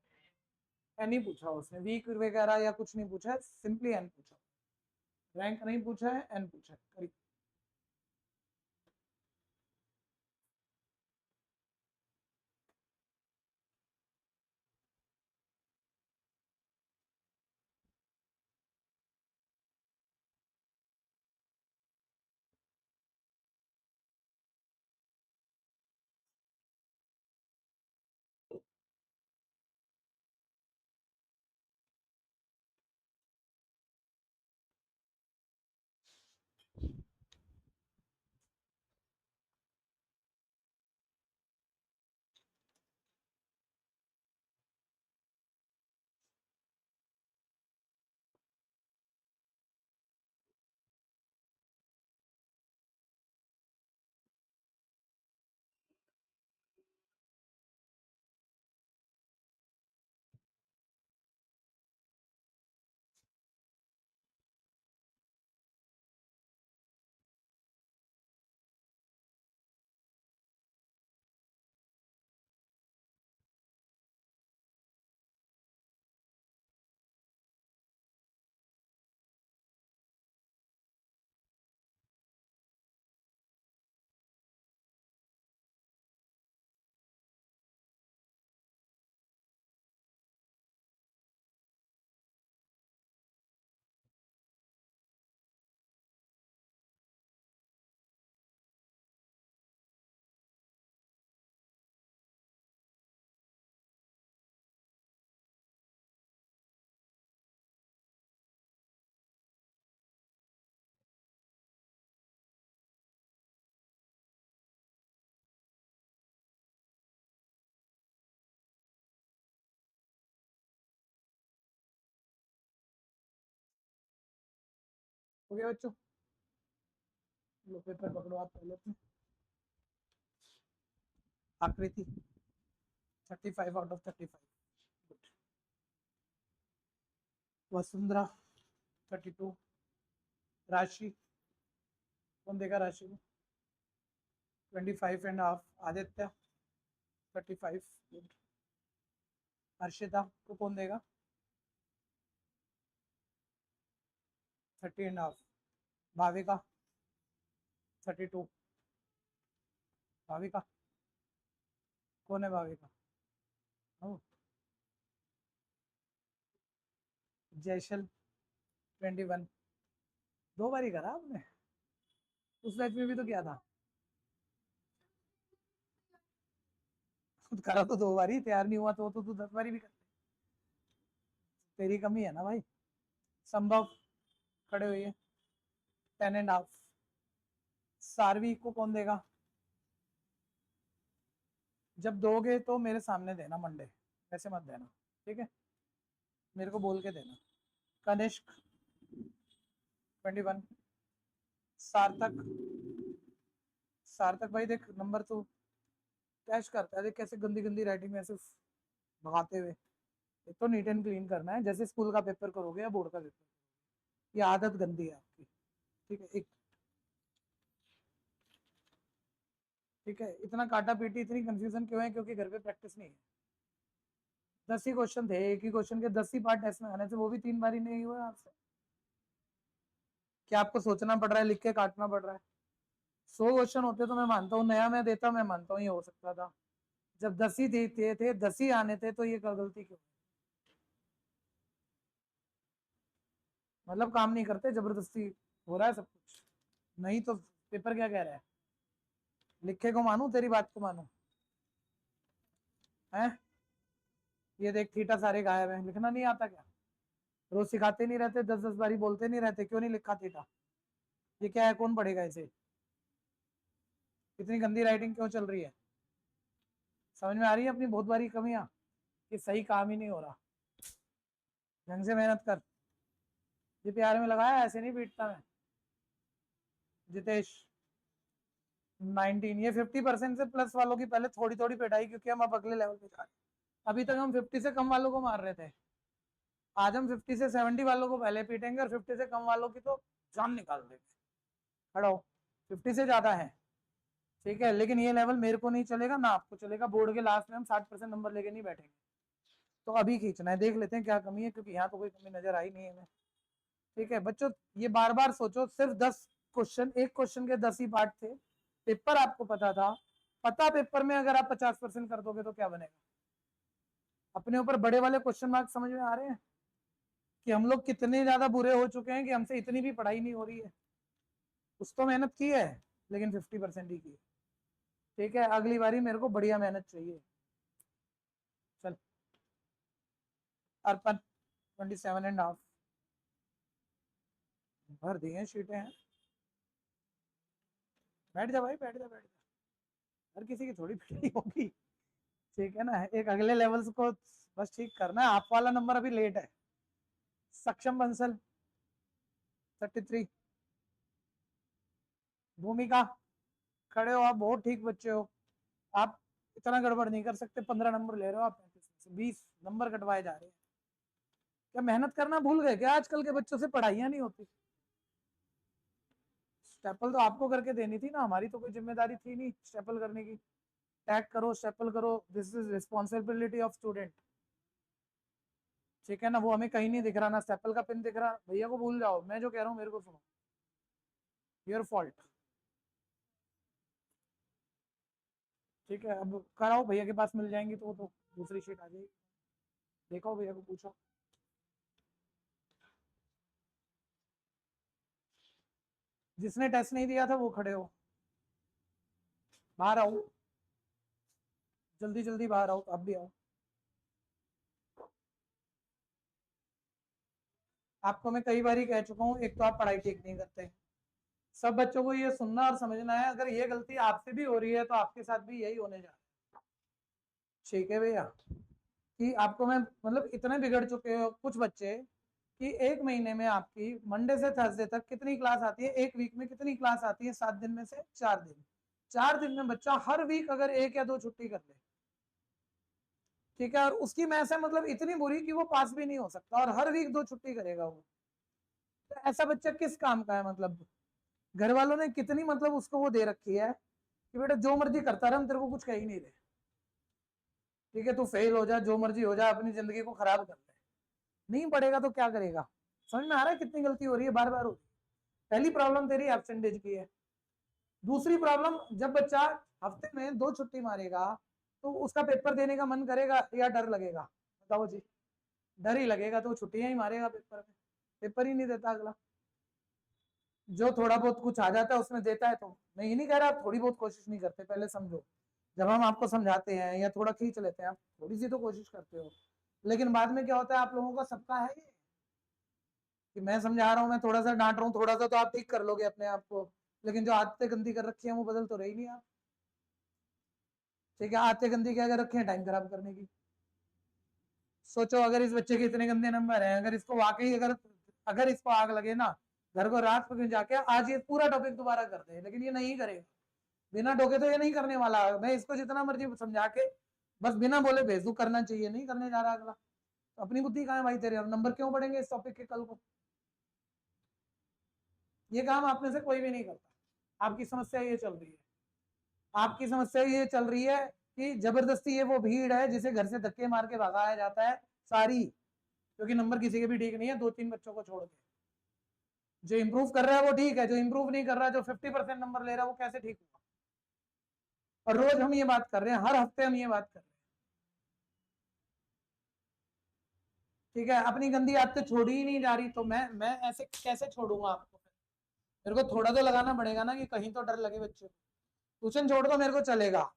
एन ही पूछा उसने, वीक वगैरह या कुछ नहीं पूछा है, सिंपली एन पूछा, रैंक नहीं पूछा है, एन पूछा है। हो गया बच्चों, लो पेपर पकड़ो आप पहले अपने। आकृति 35 आउट ऑफ 35, गुड। वसुंधरा 32, राशि कौन देगा राशि को 25.5, आदित्य 35, गुड। हर्षिता को कौन देगा 30.5, भाविका 32, भाविका कौन है भाविका, ओ जयशल 21, 2 बार ही करा आपने, उस बैच में भी तो किया था, खुद करा तो 2 बार ही, तैयार नहीं हुआ तो तू 10 बारी भी कर, तेरी कमी है ना भाई। संभव खड़े हुई है 10.5, सारवी को कौन देगा, जब दोगे तो मेरे सामने देना मंडे, वैसे मत देना, ठीक है, मेरे को बोल के देना। कनिष्क 21, सार्थक, सार्थक भाई देख नंबर तो कैश करता है, देख कैसे गंदी गंदी राइटिंग में ऐसे भगाते हुए। एक तो नीट एंड क्लीन करना है, जैसे स्कूल का पेपर करोगे या बोर्ड का पेपर, ये आदत गंदी है आपकी, ठीक है। एक ठीक है, इतना काटा पीटी इतनी कंफ्यूजन क्यों है, क्योंकि घर पे प्रैक्टिस नहीं है। 10 ही क्वेश्चन थे, एक ही क्वेश्चन के 10 ही पार्ट टेस्ट में आने थे, वो भी 3 बार ही नहीं हुआ आपसे। क्या आपको सोचना पड़ रहा है, लिख के काटना पड़ रहा है। 100 क्वेश्चन होते तो मैं मानता हूँ, नया मैं देता, मैं मानता हूँ ये हो सकता था। जब 10 ही थे 10 ही आने थे, तो ये गलती क्यों, मतलब काम नहीं करते, जबरदस्ती हो रहा है सब कुछ। नहीं तो पेपर क्या कह रहा है, लिखे को मानू तेरी बात को मानू है। ये देख थीटा सारे गायब है, लिखना नहीं आता क्या, रोज सिखाते नहीं रहते, 10-10 बारी बोलते नहीं रहते, क्यों नहीं लिखा थीटा, ये क्या है, कौन पढ़ेगा इसे। इतनी गंदी राइटिंग क्यों चल रही है? समझ में आ रही है अपनी बहुत बारी कमियां कि सही काम ही नहीं हो रहा। ढंग से मेहनत कर। ये प्यार में लगाया, ऐसे नहीं पीटता मैं। जितेश 19, ये 50% से प्लस वालों की पहले थोड़ी थोड़ी पिटाई, क्योंकि हम अब अगले लेवल पे जा रहे हैं। अभी तक हम 50 से कम वालों को मार रहे थे, आज हम 50 से 70 वालों को पहले पीटेंगे और 50 से कम वालों की तो जान निकाल देंगे। खड़ो, 50 से ज्यादा है, ठीक है, लेकिन ये लेवल मेरे को नहीं चलेगा ना आपको चलेगा। बोर्ड के लास्ट में हम 60% नंबर लेके नहीं बैठेंगे। तो अभी खींचना है, देख लेते हैं क्या कमी है, क्योंकि यहाँ तो कोई कमी नजर आई नहीं है हमें। ठीक है बच्चों, ये बार बार सोचो, सिर्फ 10 क्वेश्चन, एक क्वेश्चन के 10 ही पार्ट थे, पेपर आपको पता था, पता पेपर में अगर आप 50% कर दोगे तो क्या बनेगा? अपने ऊपर बड़े वाले क्वेश्चन मार्क समझ में आ रहे हैं कि हम लोग कितने ज्यादा बुरे हो चुके हैं कि हमसे इतनी भी पढ़ाई नहीं हो रही है। कुछ तो मेहनत की है, लेकिन 50% ही की है। ठीक है, अगली बारी मेरे को बढ़िया मेहनत चाहिए। चल अर्पण 27.5 भर दिए शीटें हैं। बैठ जा भाई, बैठ जा, बैठ जा, हर किसी की थोड़ी पिटाई होगी। ठीक है ना, एक अगले लेवल्स को बस ठीक करना है। आप वाला नंबर अभी लेट है। सक्षम बंसल 33, भूमिका खड़े हो आप, बहुत ठीक बच्चे हो आप, इतना गड़बड़ नहीं कर सकते। 15 नंबर ले रहे हो आप, 35 में से 20 नंबर कटवाए जा रहे हैं। क्या मेहनत करना भूल गए क्या? आजकल के बच्चों से पढ़ाइयाँ नहीं होती। स्टेपल तो आपको करके देनी थी ना, हमारी तो कोई जिम्मेदारी थी नहीं स्टेपल करने की। टैग करो, स्टेपल करो, this is responsibility of student. ठीक है ना, वो हमें कहीं नहीं दिख रहा, ना स्टेपल का पिन दिख रहा, भैया को भूल जाओ, मैं जो कह रहा हूँ मेरे को सुनो, योर फॉल्ट। ठीक है, अब कराओ, भैया के पास मिल जाएंगी तो दूसरी शीट आ जाएगी। देखो भैया को पूछो। जिसने टेस्ट नहीं दिया था वो खड़े हो, बाहर आओ, जल्दी जल्दी बाहर आओ, आप भी आओ। आपको मैं कई बार ही कह चुका हूँ, एक तो आप पढ़ाई ठीक नहीं करते। सब बच्चों को ये सुनना और समझना है, अगर ये गलती आपसे भी हो रही है तो आपके साथ भी यही होने जा रहा है। ठीक है भैया, कि आपको मैं मतलब इतने बिगड़ चुके हो कुछ बच्चे कि एक महीने में आपकी मंडे से थर्सडे तक कितनी क्लास आती है, एक वीक में कितनी क्लास आती है, 7 दिन में से 4 दिन। 4 दिन में बच्चा हर वीक अगर 1 या 2 छुट्टी कर ले, ठीक है, और उसकी मैथ है मतलब इतनी बुरी कि वो पास भी नहीं हो सकता, और हर वीक 2 छुट्टी करेगा वो, तो ऐसा बच्चा किस काम का है? मतलब घर वालों ने कितनी मतलब उसको वो दे रखी है कि बेटा जो मर्जी करता रहे, हम तेरे को कुछ कह ही नहीं रहे। ठीक है, तू फेल हो जा, जो मर्जी हो जा, अपनी जिंदगी को खराब कर ले, नहीं पढ़ेगा तो क्या करेगा? समझ में आ रहा है कितनी गलती हो रही है, बार बार हो रही है। पहली प्रॉब्लम तेरी एब्सेंटेज की है। दूसरी प्रॉब्लम, जब बच्चा हफ्ते में 2 छुट्टी मारेगा तो उसका पेपर देने का मन करेगा या डर लगेगा? बताओ जी, डर ही लगेगा तो छुट्टियां ही मारेगा पेपर में, पेपर ही नहीं देता अगला। जो थोड़ा बहुत कुछ आ जाता है उसमें देता है। तो मैं ये नहीं कह रहा आप थोड़ी बहुत कोशिश नहीं करते, पहले समझो, जब हम आपको समझाते हैं या थोड़ा खींच लेते हैं, आप थोड़ी सी तो कोशिश करते हो, लेकिन बाद में क्या होता है, आप लोगों का सबका है ये कि मैं समझा रहा हूँ, मैं थोड़ा सा डांट रहा हूँ, थोड़ा सा तो आप ठीक कर लोगे अपने आप को, लेकिन जो आदतें गंदी कर रखी है वो बदल तो रही नहीं आप। ठीक है, आदतें गंदी क्या कर रखी है? टाइम खराब करने की। सोचो अगर इस बच्चे के इतने गंदे नंबर हैं, अगर इसको वाकई अगर अगर इसको आग लगे ना, घर को रात को जाके आज ये पूरा टॉपिक दोबारा कर दे, लेकिन ये नहीं करेगा, बिना टोके तो ये नहीं करने वाला। मैं इसको जितना मर्जी समझा के बस बिना बोले भेज दूं, करना चाहिए, नहीं करने जा रहा अगला। तो अपनी बुद्धि कहाँ है भाई तेरे, और नंबर क्यों पड़ेंगे इस टॉपिक के कल को? ये काम आप में से कोई भी नहीं करता। आपकी समस्या ये चल रही है, आपकी समस्या ये चल रही है कि जबरदस्ती ये वो भीड़ है जिसे घर से धक्के मार के भगाया जाता है सारी, क्योंकि नंबर किसी के भी ठीक नहीं है, 2-3 बच्चों को छोड़ के। जो इंप्रूव कर रहा है वो ठीक है, जो इंप्रूव नहीं कर रहा है, जो 50% नंबर ले रहा है, वो कैसे ठीक होगा? और रोज हम ये बात कर रहे हैं, हर हफ्ते हम ये बात कर रहे हैं। ठीक है, अपनी गंदी आदतें छोड़ी ही नहीं जा रही, तो मैं ऐसे कैसे छोड़ूंगा आपको? मेरे को थोड़ा तो लगाना पड़ेगा ना, कि कहीं तो डर लगे बच्चे को। ट्यूशन छोड़ दो मेरे को चलेगा,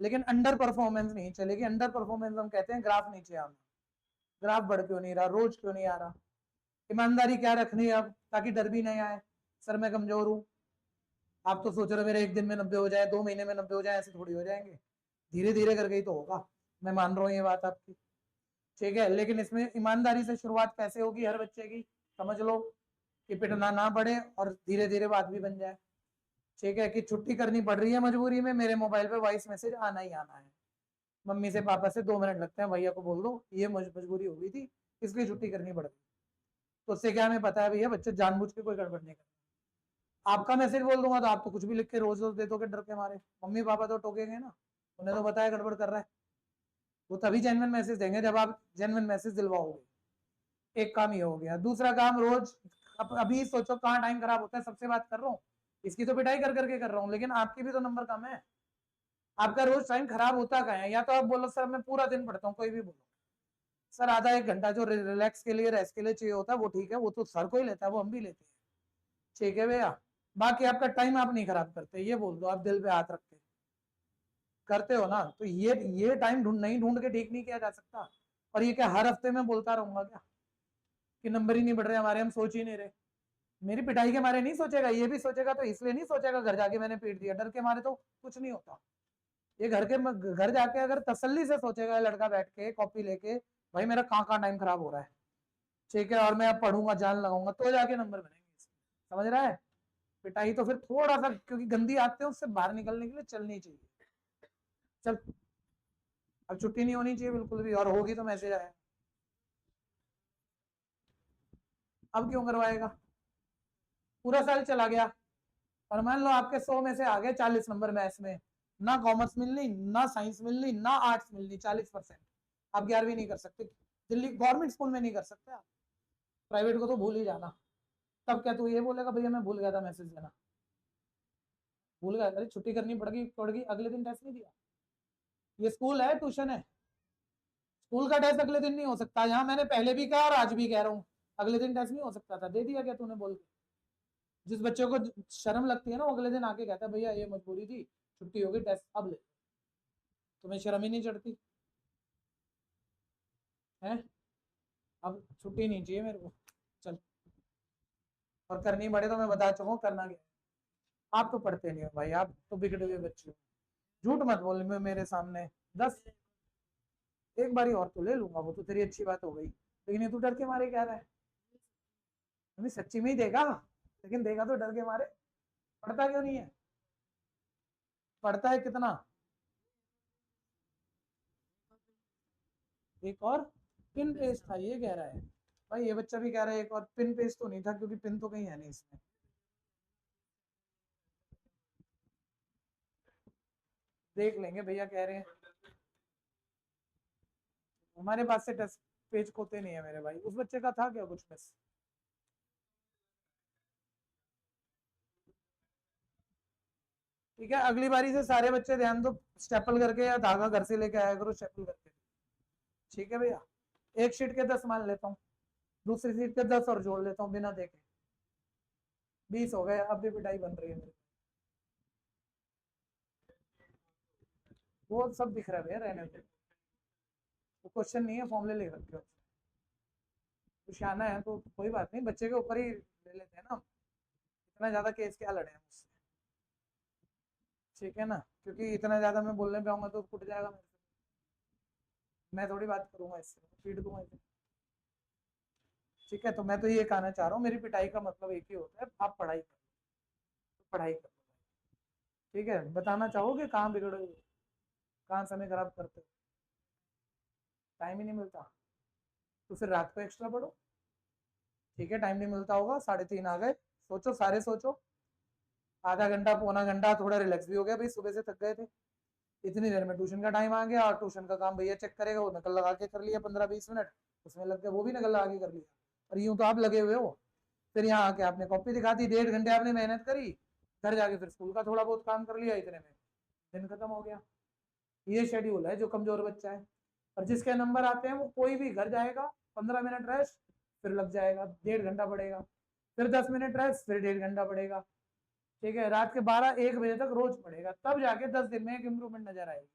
लेकिन अंडर परफॉर्मेंस नहीं चलेगी। अंडर परफॉर्मेंस हम कहते हैं ग्राफ नीचे आना। ग्राफ बढ़ क्यों नहीं रहा, रोज क्यों नहीं आ रहा? ईमानदारी क्या रखनी है अब, ताकि डर भी नहीं आए, सर मैं कमजोर हूं, आप तो सोच रहे हो मेरे 1 दिन में 90 हो जाए, 2 महीने में 90 हो जाए, ऐसे थोड़ी हो जाएंगे, धीरे धीरे करके ही तो होगा। मैं मान रहा हूँ ये बात आपकी, ठीक है, लेकिन इसमें ईमानदारी से शुरुआत कैसे होगी हर बच्चे की, समझ लो कि पिटना ना पड़े और धीरे धीरे बात भी बन जाए। ठीक है, कि छुट्टी करनी पड़ रही है मजबूरी में, मेरे मोबाइल पे वॉइस मैसेज आना ही आना है, मम्मी से पापा से 2 मिनट लगते हैं, भैया को बोल दो ये मजबूरी हो गई थी इसलिए छुट्टी करनी पड़ गई। तो उससे क्या हमें पता है भैया बच्चे जानबूझ के कोई गड़बड़ नहीं करते। आपका मैसेज बोल दूंगा तो आप तो कुछ भी लिख के रोज रोज दे दोगे डर के मारे, मम्मी पापा तो टोकेंगे ना, उन्हें तो बताया गड़बड़ कर रहा है, वो तभी जेन्युइन मैसेज देंगे जब आप जेन्युइन मैसेज दिलवाओगे। एक काम ये हो गया। दूसरा काम, रोज अभी सोचो कहाँ टाइम खराब होता है, सबसे बात कर रहा हूँ, इसकी तो पिटाई कर करके कर रहा हूँ, लेकिन आपकी भी तो नंबर कम है, आपका रोज टाइम खराब होता कहाँ है? या तो आप बोलो सर मैं पूरा दिन पढ़ता हूँ, कोई भी बोलो सर आधा 1 घंटा जो रिलैक्स के लिए रेस्ट के लिए चाहिए होता है वो ठीक है, वो तो सर को ही लेता है, वो हम भी लेते हैं, ठीक है भैया, बाकी आपका टाइम आप नहीं खराब करते, ये बोल दो आप दिल पे हाथ रख के, करते हो ना, तो ये टाइम ढूंढ के ठीक नहीं किया जा सकता। और ये क्या हर हफ्ते में बोलता रहूंगा क्या कि नंबर ही नहीं बढ़ रहे हमारे, हम सोच ही नहीं रहे? मेरी पिटाई के मारे नहीं सोचेगा, ये भी सोचेगा तो इसलिए नहीं सोचेगा घर जाके मैंने पीट दिया, डर के मारे तो कुछ नहीं होता। ये घर जाके अगर तसल्ली से सोचेगा लड़का बैठ के कॉपी लेके, भाई मेरा कहाँ कहाँ टाइम खराब हो रहा है, ठीक है, और मैं अब पढ़ूंगा जान लगाऊंगा, तो जाके नंबर बनेंगे, समझ रहा है? पिटाई तो फिर थोड़ा सा, क्योंकि गंदी आदतें उससे बाहर निकलने के लिए चलनी चाहिए। चल, अब छुट्टी नहीं होनी चाहिए बिल्कुल भी, और होगी तो मैसेज आया। अब क्यों करवाएगा? पूरा साल चला गया और मान लो आपके 100 में से आ गए 40 नंबर मैथ्स में, ना कॉमर्स मिलनी, ना साइंस मिलनी, ना आर्ट्स मिलनी, 40%, आप 11वीं नहीं कर सकते, दिल्ली गवर्नमेंट स्कूल में नहीं कर सकते आप, प्राइवेट को तो भूल ही जाना। तब क्या तू ये बोलेगा भैया मैं भूल गया था मैसेज देना? भूल गया, अरे छुट्टी करनी पड़ गई, अगले दिन टेस्ट नहीं दिया? ये स्कूल है ट्यूशन है? स्कूल का टेस्ट अगले दिन नहीं हो सकता, यहाँ मैंने पहले भी कहा और आज भी कह रहा हूँ, अगले दिन टेस्ट नहीं हो सकता था, दे दिया क्या तूने बोल के? जिस बच्चे को शर्म लगती है ना वो अगले दिन आके कहता है भैया ये मजबूरी थी, छुट्टी हो गई, टेस्ट अब ले। तुम्हें शर्म ही नहीं चढ़ती है? अब छुट्टी नहीं चाहिए मेरे को, चल, और करनी पड़े तो मैं बता चुका हूँ करना क्या। आप तो पढ़ते नहीं हो भाई, आप तो बिगड़े हुए बच्चे हो, झूठ मत बोल मेरे सामने। 10 एक बारी और तो ले लूंगा, वो तो तेरी अच्छी बात हो गई, लेकिन ये तू डर के मारे कह रहा है, अभी सच्ची में ही देगा, लेकिन देगा तो डर के मारे। पढ़ता क्यों नहीं है? पढ़ता है कितना? एक और पिन पेज था ये कह रहा है, भाई ये बच्चा भी कह रहा है एक और पिन पेज तो नहीं था, क्योंकि पिन तो कहीं है नहीं इसमें। देख लेंगे भैया कह रहे हैं, हमारे पास से टेस्ट पेज खोते नहीं है मेरे भाई, उस बच्चे का था क्या कुछ मिस? ठीक है, अगली बारी से सारे बच्चे ध्यान दो, स्टेपल करके या धागा घर से लेके आया करो स्टेपल करके, ठीक है भैया? एक शीट के 10 मान लेता हूँ, दूसरी शीट के 10 और जोड़ लेता हूँ बिना देखे, 20 हो गए, अब भी पिटाई बन रही है मेरी। वो सब दिख रहा है भैया, रहने दो, वो क्वेश्चन नहीं है, फॉर्मूले लिख रखे हो, कुछ आना है तो कोई बात नहीं, बच्चे के ऊपर ही ले लेते हैं ना, इतना ज्यादा केस क्या लड़े हैं मुझसे, ठीक है ना, क्योंकि इतना ज्यादा मैं बोलने पे आऊंगा तो फुट जाएगा मेरे से, मैं थोड़ी बात करूंगा इससे, पीट दूंगा इसे, ठीक है? तो मैं तो ये कहना चाह रहा हूँ, मेरी पिटाई का मतलब एक ही होता है, आप पढ़ाई करो, पढ़ाई करो, ठीक है? बताना चाहोगे कहाँ बिगड़े, कहाँ समय खराब करते हो? टाइम ही नहीं मिलता, तो फिर रात को एक्स्ट्रा पढ़ो, ठीक है? टाइम नहीं मिलता होगा, 3:30 आ गए, सोचो सारे सोचो, आधा घंटा पौना घंटा थोड़ा रिलैक्स भी हो गया भाई, सुबह से थक गए थे, इतनी देर में ट्यूशन का टाइम आ गया, और ट्यूशन का काम भैया चेक करेगा, वो नकल लगा के कर लिया 15-20 मिनट, उसमें लग गए, वो भी नकल लगा के कर लिया, और यूं तो आप लगे हुए हो, फिर यहाँ आके आपने कॉपी दिखा दी, 1.5 घंटे आपने मेहनत करी, घर जाके फिर स्कूल का थोड़ा बहुत काम कर लिया, इतने में दिन खत्म हो गया। ये शेड्यूल है जो कमजोर बच्चा है, और जिसके नंबर आते हैं वो कोई भी घर जाएगा, 15 मिनट रेस्ट, फिर लग जाएगा 1.5 घंटा पड़ेगा, फिर 10 मिनट रेस्ट, फिर 1.5 घंटा पड़ेगा, ठीक है? रात के 12-1 बजे तक रोज पड़ेगा, तब जाके 10 दिन में एक इम्प्रूवमेंट नजर आएगी,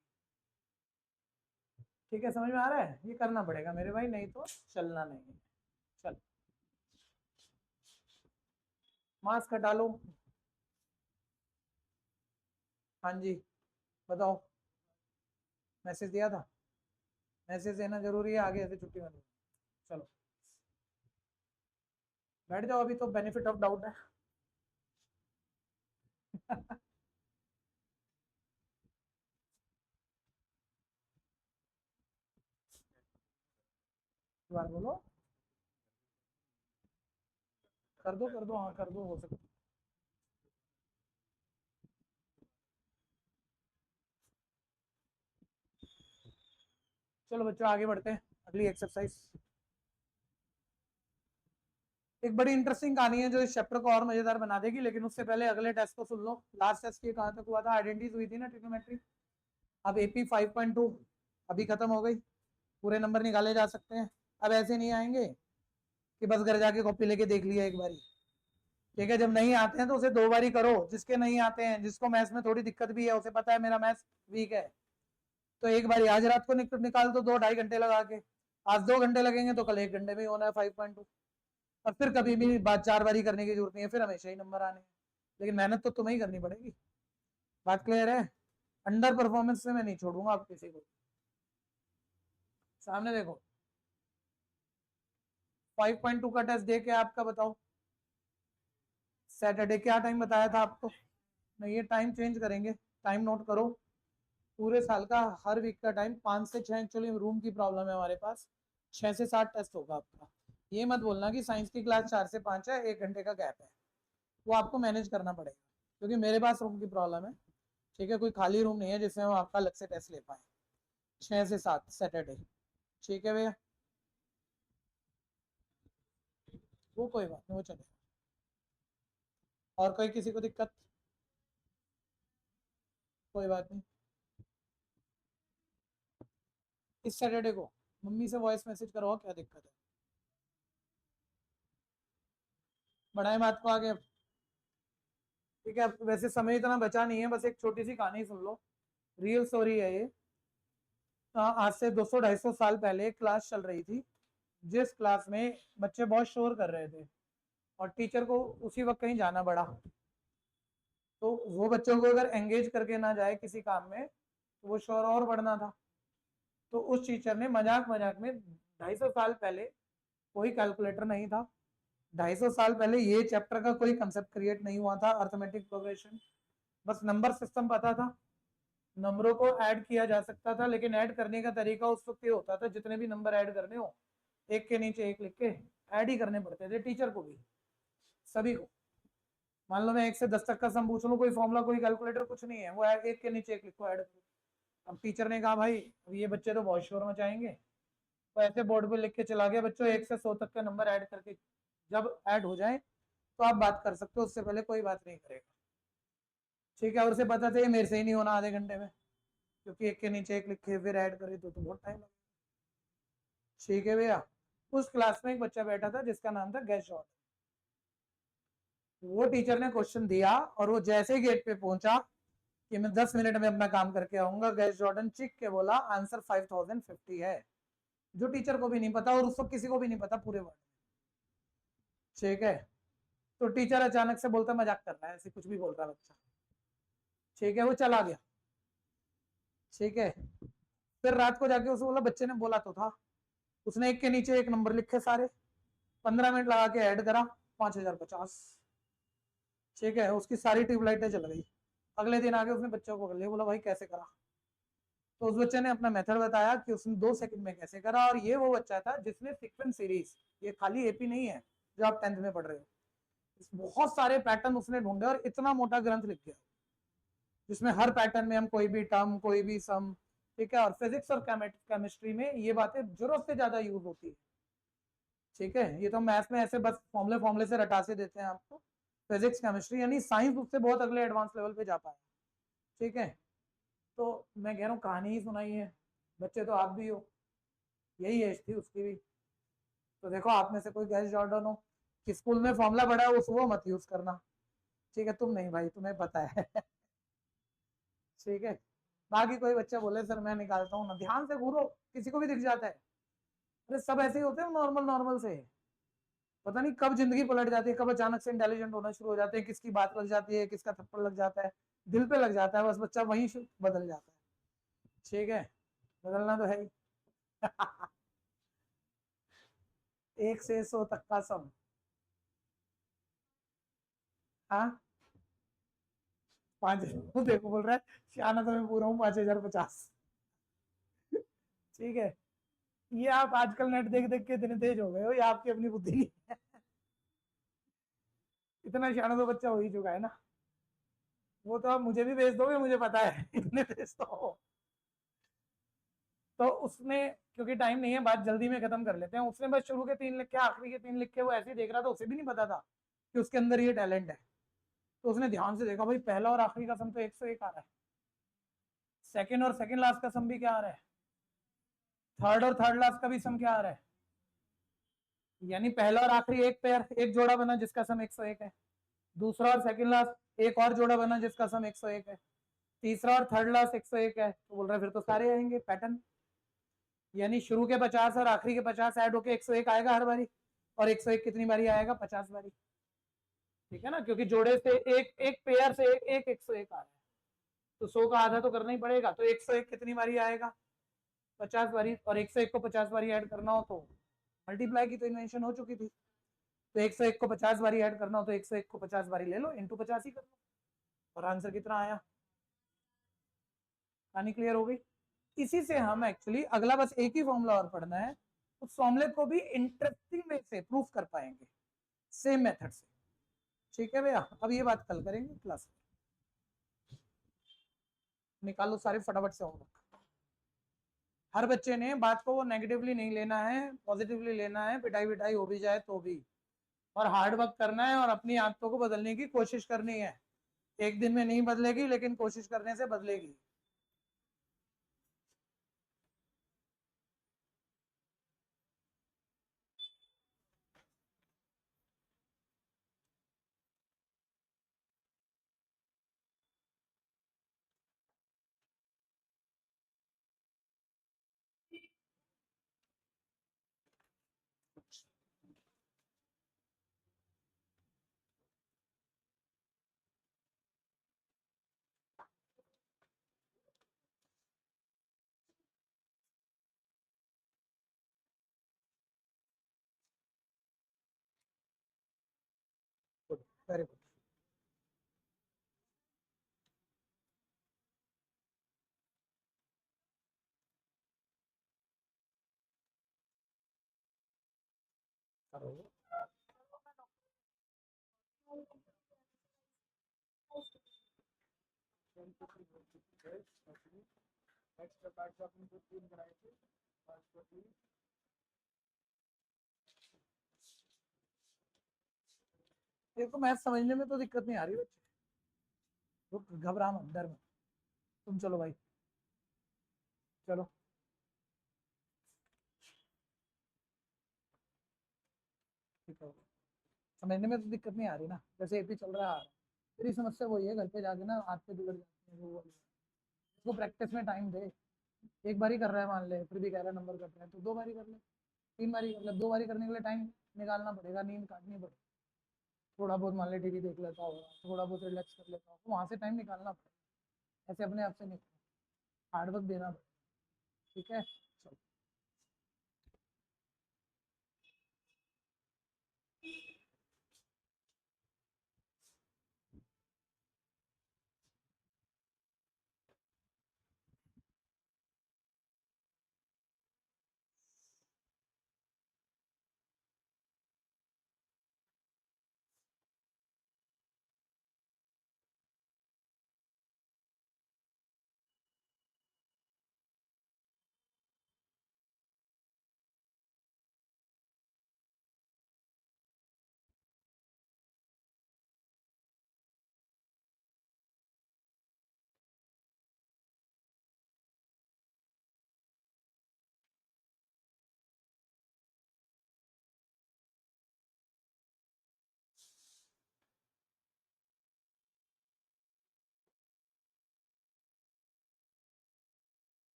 ठीक है? समझ में आ रहा है? ये करना पड़ेगा मेरे भाई, नहीं तो चलना नहीं है। चल, मास्क हटा लो, हाँ जी, बताओ। मैसेज दिया था, मैसेज देना जरूरी है, आगे ऐसे छुट्टी मत लो। चलो बैठ जाओ, अभी तो बेनिफिट ऑफ डाउट है। बार बोलो। कर दो, हाँ कर दो, हो सकता। चलो बच्चों आगे बढ़ते हैं, अगली एक्सरसाइज। एक बड़ी इंटरेस्टिंग कहानी है जो इस चैप्टर को और मजेदार बना देगी, लेकिन उससे पहले अगले टेस्ट को सुन लो। लास्ट टेस्ट ये कहाँ तक हुआ था? आइडेंटिटीज हुई थी ना, ट्रिग्नोमेट्री। अब एपी 5.2 अभी खत्म हो गई, पूरे नंबर निकाले जा सकते हैं। अब ऐसे नहीं आएंगे कि बस घर जाके कॉपी लेके देख लिया एक बारी। ठीक है, जब नहीं आते हैं तो उसे 2 बारी करो। जिसके नहीं आते हैं, जिसको मैथ्स में थोड़ी दिक्कत भी है, उसे पता है मेरा मैथ्स वीक है, तो एक बारी आज रात को निकाल दो 2-2.5 घंटे लगा के। आज 2 घंटे लगेंगे तो कल 1 घंटे में ही होना है 5.2। और फिर कभी भी बात 4 बारी करने की जरूरत नहीं है, फिर हमेशा ही नंबर आने हैं। लेकिन मेहनत तो तुम्हें ही करनी पड़ेगी। बात क्लियर है? अंडर परफॉर्मेंस से मैं नहीं छोड़ूंगा आप किसी को। सामने देखो, 5.2 का टेस्ट दे के आपका बताओ। सैटरडे क्या टाइम बताया था आपको? नहीं, ये टाइम चेंज करेंगे। टाइम नोट करो, पूरे साल का हर वीक का टाइम 5 से 6। एक्चुअली रूम की प्रॉब्लम है हमारे पास। 6 से 7 टेस्ट होगा आपका। ये मत बोलना कि साइंस की क्लास 4 से 5 है, 1 घंटे का गैप है। वो आपको मैनेज करना पड़ेगा, क्योंकि मेरे पास रूम की प्रॉब्लम है। ठीक है, कोई खाली रूम नहीं है जिसमें हम आपका अलग से टेस्ट ले पाए। 6 से 7 सैटरडे। ठीक है भैया, वो कोई बात नहीं, वो चलेगा। और कोई किसी को दिक्कत? कोई बात नहीं। इस सैटरडे को मम्मी से वॉइस मैसेज करवाओ, क्या दिक्कत है? बढ़ाए बात को आगे। ठीक है, वैसे समय इतना बचा नहीं है, बस एक छोटी सी कहानी सुन लो। रियल स्टोरी है ये। आज से 200-250 साल पहले एक क्लास चल रही थी, जिस क्लास में बच्चे बहुत शोर कर रहे थे और टीचर को उसी वक्त कहीं जाना पड़ा। तो वो बच्चों को अगर एंगेज करके ना जाए किसी काम में, तो वो शोर और बढ़ना था। तो उस टीचर ने मजाक मजाक में, 250 साल पहले कोई कैलकुलेटर नहीं था, 250 साल पहले ये चैप्टर का कोई कंसेप्ट क्रिएट नहीं हुआ था, अर्थमेटिक प्रोग्रेशन। बस नंबर सिस्टम पता था, नंबरों को ऐड किया जा सकता था, लेकिन ऐड करने का तरीका उस वक्त ये होता था, जितने भी नंबर ऐड करने हो एक के नीचे एक लिख के ऐड ही करने पड़ते थे, टीचर को भी, सभी को। मान लो मैं 1 से 10 तक का सम पूछ लूं, कोई फॉर्मूला कोई कैलकुलेटर कुछ नहीं है, वो एक के नीचे एक लिखो, ऐड करो। अब टीचर ने कहा भाई अब ये बच्चे तो बहुत शोर मचाएंगे, तो ऐसे बोर्ड पे लिख के चला गया, बच्चों 1 से 100 तक का नंबर ऐड करके जब ऐड हो जाए तो आप बात कर सकते हो, उससे पहले कोई बात नहीं करेगा। ठीक है, और उसे पता था ये मेरे से ही नहीं होना आधे घंटे में, क्योंकि एक के नीचे एक लिखे फिर ऐड करे तो बहुत टाइम लगेगा। ठीक है भैया, उस क्लास में एक बच्चा बैठा था जिसका नाम था गैस जॉर्डन। वो टीचर ने क्वेश्चन दिया और वो जैसे ही गेट पे पहुंचा कि मैं 10 मिनट में अपना काम करके आऊंगा, गैस जॉर्डन चिक के बोला आंसर 5050 है, जो टीचर को भी नहीं पता और उस वक्त किसी को भी नहीं पता पूरे वर्ल्ड। ठीक है, तो टीचर अचानक से बोलता मजाक कर रहा है, ऐसे कुछ भी बोल रहा बच्चा। ठीक है, वो चला गया। ठीक है, फिर रात को जाके उसे बोला, बच्चे ने बोला तो था। उसने एक के नीचे एक नंबर लिखे सारे, 15 मिनट लगा के ऐड करा, 5050। ठीक है, उसकी सारी ट्यूबलाइटें जल गई। अगले दिन आके उसने बच्चों को ले बोला भाई कैसे करा? तो उस बच्चे ने अपना मेथड बताया कि उसने 2 सेकंड में कैसे करा। और ये वो बच्चा था जिसने सीक्वेंस सीरीज, ये खाली एपी नहीं है जो आप 10th में पढ़ रहे हो, बहुत सारे पैटर्न उसने ढूंढे और इतना मोटा ग्रंथ लिख दिया, जिसमें हर पैटर्न में हम कोई भी टर्म, कोई भी सम। ठीक है, और फिजिक्स और केमिस्ट्री में ये बातें जरूरत से ज्यादा यूज होती है। ठीक है, ये तो मैथ्स में ऐसे बस फॉर्मुले फॉर्मुले से रटा से देते हैं आपको। फिजिक्स केमिस्ट्री यानी साइंस उससे बहुत अगले एडवांस लेवल पे जा पाए। ठीक है, तो मैं कह रहा हूँ कहानी ही सुनाई है, बच्चे तो आप भी हो, यही एज थी उसकी भी। तो देखो आप में से कोई गैस जॉर्डन हो कि स्कूल में फॉर्मूला पढ़ा है उस वो मत यूज करना। ठीक है, तुम नहीं भाई, तुम्हें पता है। ठीक है, बाकी कोई बच्चा बोले सर मैं निकालता हूँ ना, ध्यान से घूरो, किसी को भी दिख जाता है। अरे सब ऐसे ही होते हैं नॉर्मल नॉर्मल से, पता नहीं कब जिंदगी पलट जाती है, कब अचानक से इंटेलिजेंट होना शुरू हो जाते हैं, किसकी बात लग जाती है, किसका थप्पड़ लग जाता है। दिल पे लग जाता है, बस बच्चा वहीं से बदल जाता है। ठीक है, बदलना तो है ही। 1 से 100 तक का सम। हाँ, 5, देखो बोल रहा है शाना तो मैं पूरा हूँ 5050। ठीक है, ये आप आजकल नेट देख देख के इतने तेज हो गए हो, ये आपकी अपनी बुद्धि नहीं है। इतना शाना तो बच्चा हो ही चुका है ना। वो तो आप मुझे भी भेज दोगे, मुझे पता है। इतने भेज दो। तो उसने, क्योंकि टाइम नहीं है, बात जल्दी में खत्म कर लेते हैं। उसने बस शुरू के 3 लिखे, आखिरी के 3 लिखे, वो ऐसे ही देख रहा था, उसे भी नहीं पता था कि उसके अंदर ये टैलेंट है। तो उसने ध्यान से देखा, भाई पहला और आखिरी का सम तो 101 आ रहा है, सेकंड और सेकंड लास्ट का सम भी क्या आ रहा है, थर्ड और थर्ड लास्ट का भी सम क्या आ रहा है, यानी पहला और आखिरी एक पेयर, एक जोड़ा बना जिसका सम 101 है। दूसरा और सेकंड लास्ट एक और जोड़ा बना जिसका सम 101 है। तीसरा और थर्ड लास्ट 101 है। तो बोल रहा है फिर तो सारे आएंगे पैटर्न, यानी शुरू के 50 और आखिरी के 50 ऐड होके 101 आएगा हर बारी। और 101 कितनी बारी आएगा, 50 बारी। ठीक है ना, क्योंकि जोड़े से एक एक पेयर से एक 101 आ रहा है, तो 100 का आधा तो करना ही पड़ेगा। तो 101 कितनी बारी आएगा, 50 बारी। और 101 को 50 बारी ऐड करना हो तो मल्टीप्लाई की तो इन्वेंशन हो चुकी थी। तो 101 को 50 बारी ऐड करना हो तो 101 को 50 बारी ले लो, इंटू 50 ही कर लो, और आंसर कितना आया। कहानी क्लियर हो गई। इसी से हम एक्चुअली अगला बस एक ही फॉर्मूला और पढ़ना है, उस फॉर्मूले को भी इंटरेस्टिंग वे से प्रूफ कर पाएंगे, सेम मेथड से। ठीक है भैया, अब ये बात कल करेंगे क्लास में। निकालो सारे फटाफट से होमवर्क। हर बच्चे ने बात को वो नेगेटिवली नहीं लेना है, पॉजिटिवली लेना है। पिटाई विटाई हो भी जाए तो भी, और हार्ड वर्क करना है और अपनी आदतों को बदलने की कोशिश करनी है। एक दिन में नहीं बदलेगी, लेकिन कोशिश करने से बदलेगी। Very good. करो। देखो मैथ समझने में तो दिक्कत नहीं आ रही बच्चे, तो घबरा मत, डर मत। तुम चलो भाई, चलो। ठीक है, समझने में तो दिक्कत नहीं आ रही ना, जैसे एपी चल रहा है। तेरी समस्या वही है, घर पे जाके ना आदतें बिगड़ जाती हैं वो वाली। इसको प्रैक्टिस में टाइम दे। एक बार ही कर रहा है मान ले, फिर भी कह रहा है नंबर कट रहा है, तो 2 बारी कर ले, 3 बारी कर ले। 2 बारी करने के लिए टाइम निकालना पड़ेगा, नींद काटनी पड़ेगी। थोड़ा बहुत मान ले टीवी देख लेता होगा, थोड़ा बहुत रिलैक्स कर लेता होगा, तो वहाँ से टाइम निकालना पड़ेगा। ऐसे अपने आप से नहीं, हार्ड वर्क देना पड़ेगा। ठीक है, चलो।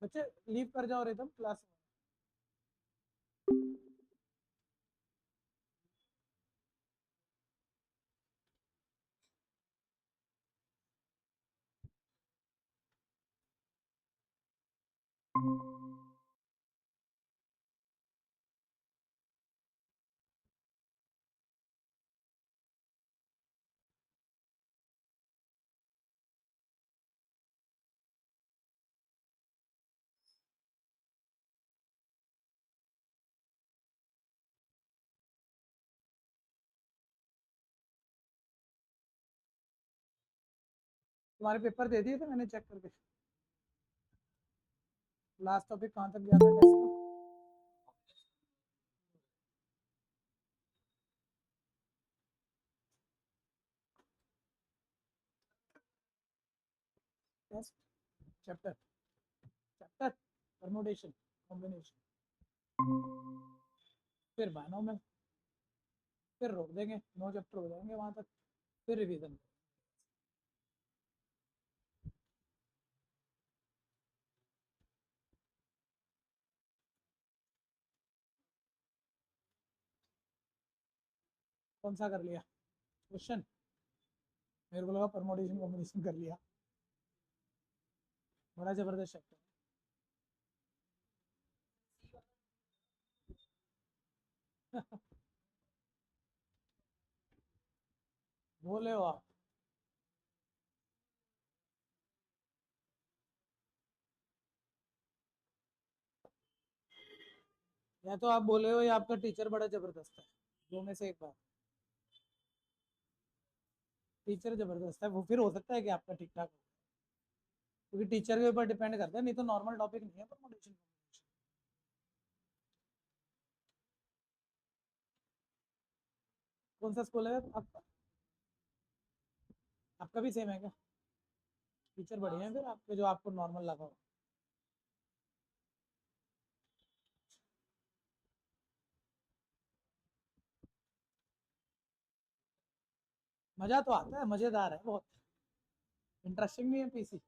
बच्चे लीव कर जाओ रिदम क्लास में। तुम्हारे पेपर दे दिए थे मैंने चेक करके। लास्ट टॉपिक कहाँ तक गया था टेस्ट का? Test chapter chapter permutation combination, फिर बायनोमियल, फिर रोक देंगे, 9 चैप्टर हो जाएंगे वहां तक, फिर रिवीजन। कौन सा कर लिया क्वेश्चन? मेरे को लगा परमुटेशन कॉम्बिनेशन कर लिया। बड़ा जबरदस्त चैप्टर। बोले हो आप? या तो आप बोले हो या आपका टीचर बड़ा जबरदस्त है, दो में से एक बात। टीचर जबरदस्त है वो, फिर हो सकता है कि आपका ठीक ठाक हो, क्योंकि टीचर के ऊपर डिपेंड करता है, नहीं तो नॉर्मल टॉपिक नहीं है परमुटेशन। कौन सा स्कूल है आपका? आपका भी सेम है क्या? टीचर बढ़िया है फिर आपके, जो आपको नॉर्मल लगा हो। मजा तो आता है, मजेदार है बहुत, इंटरेस्टिंग भी है पीसी।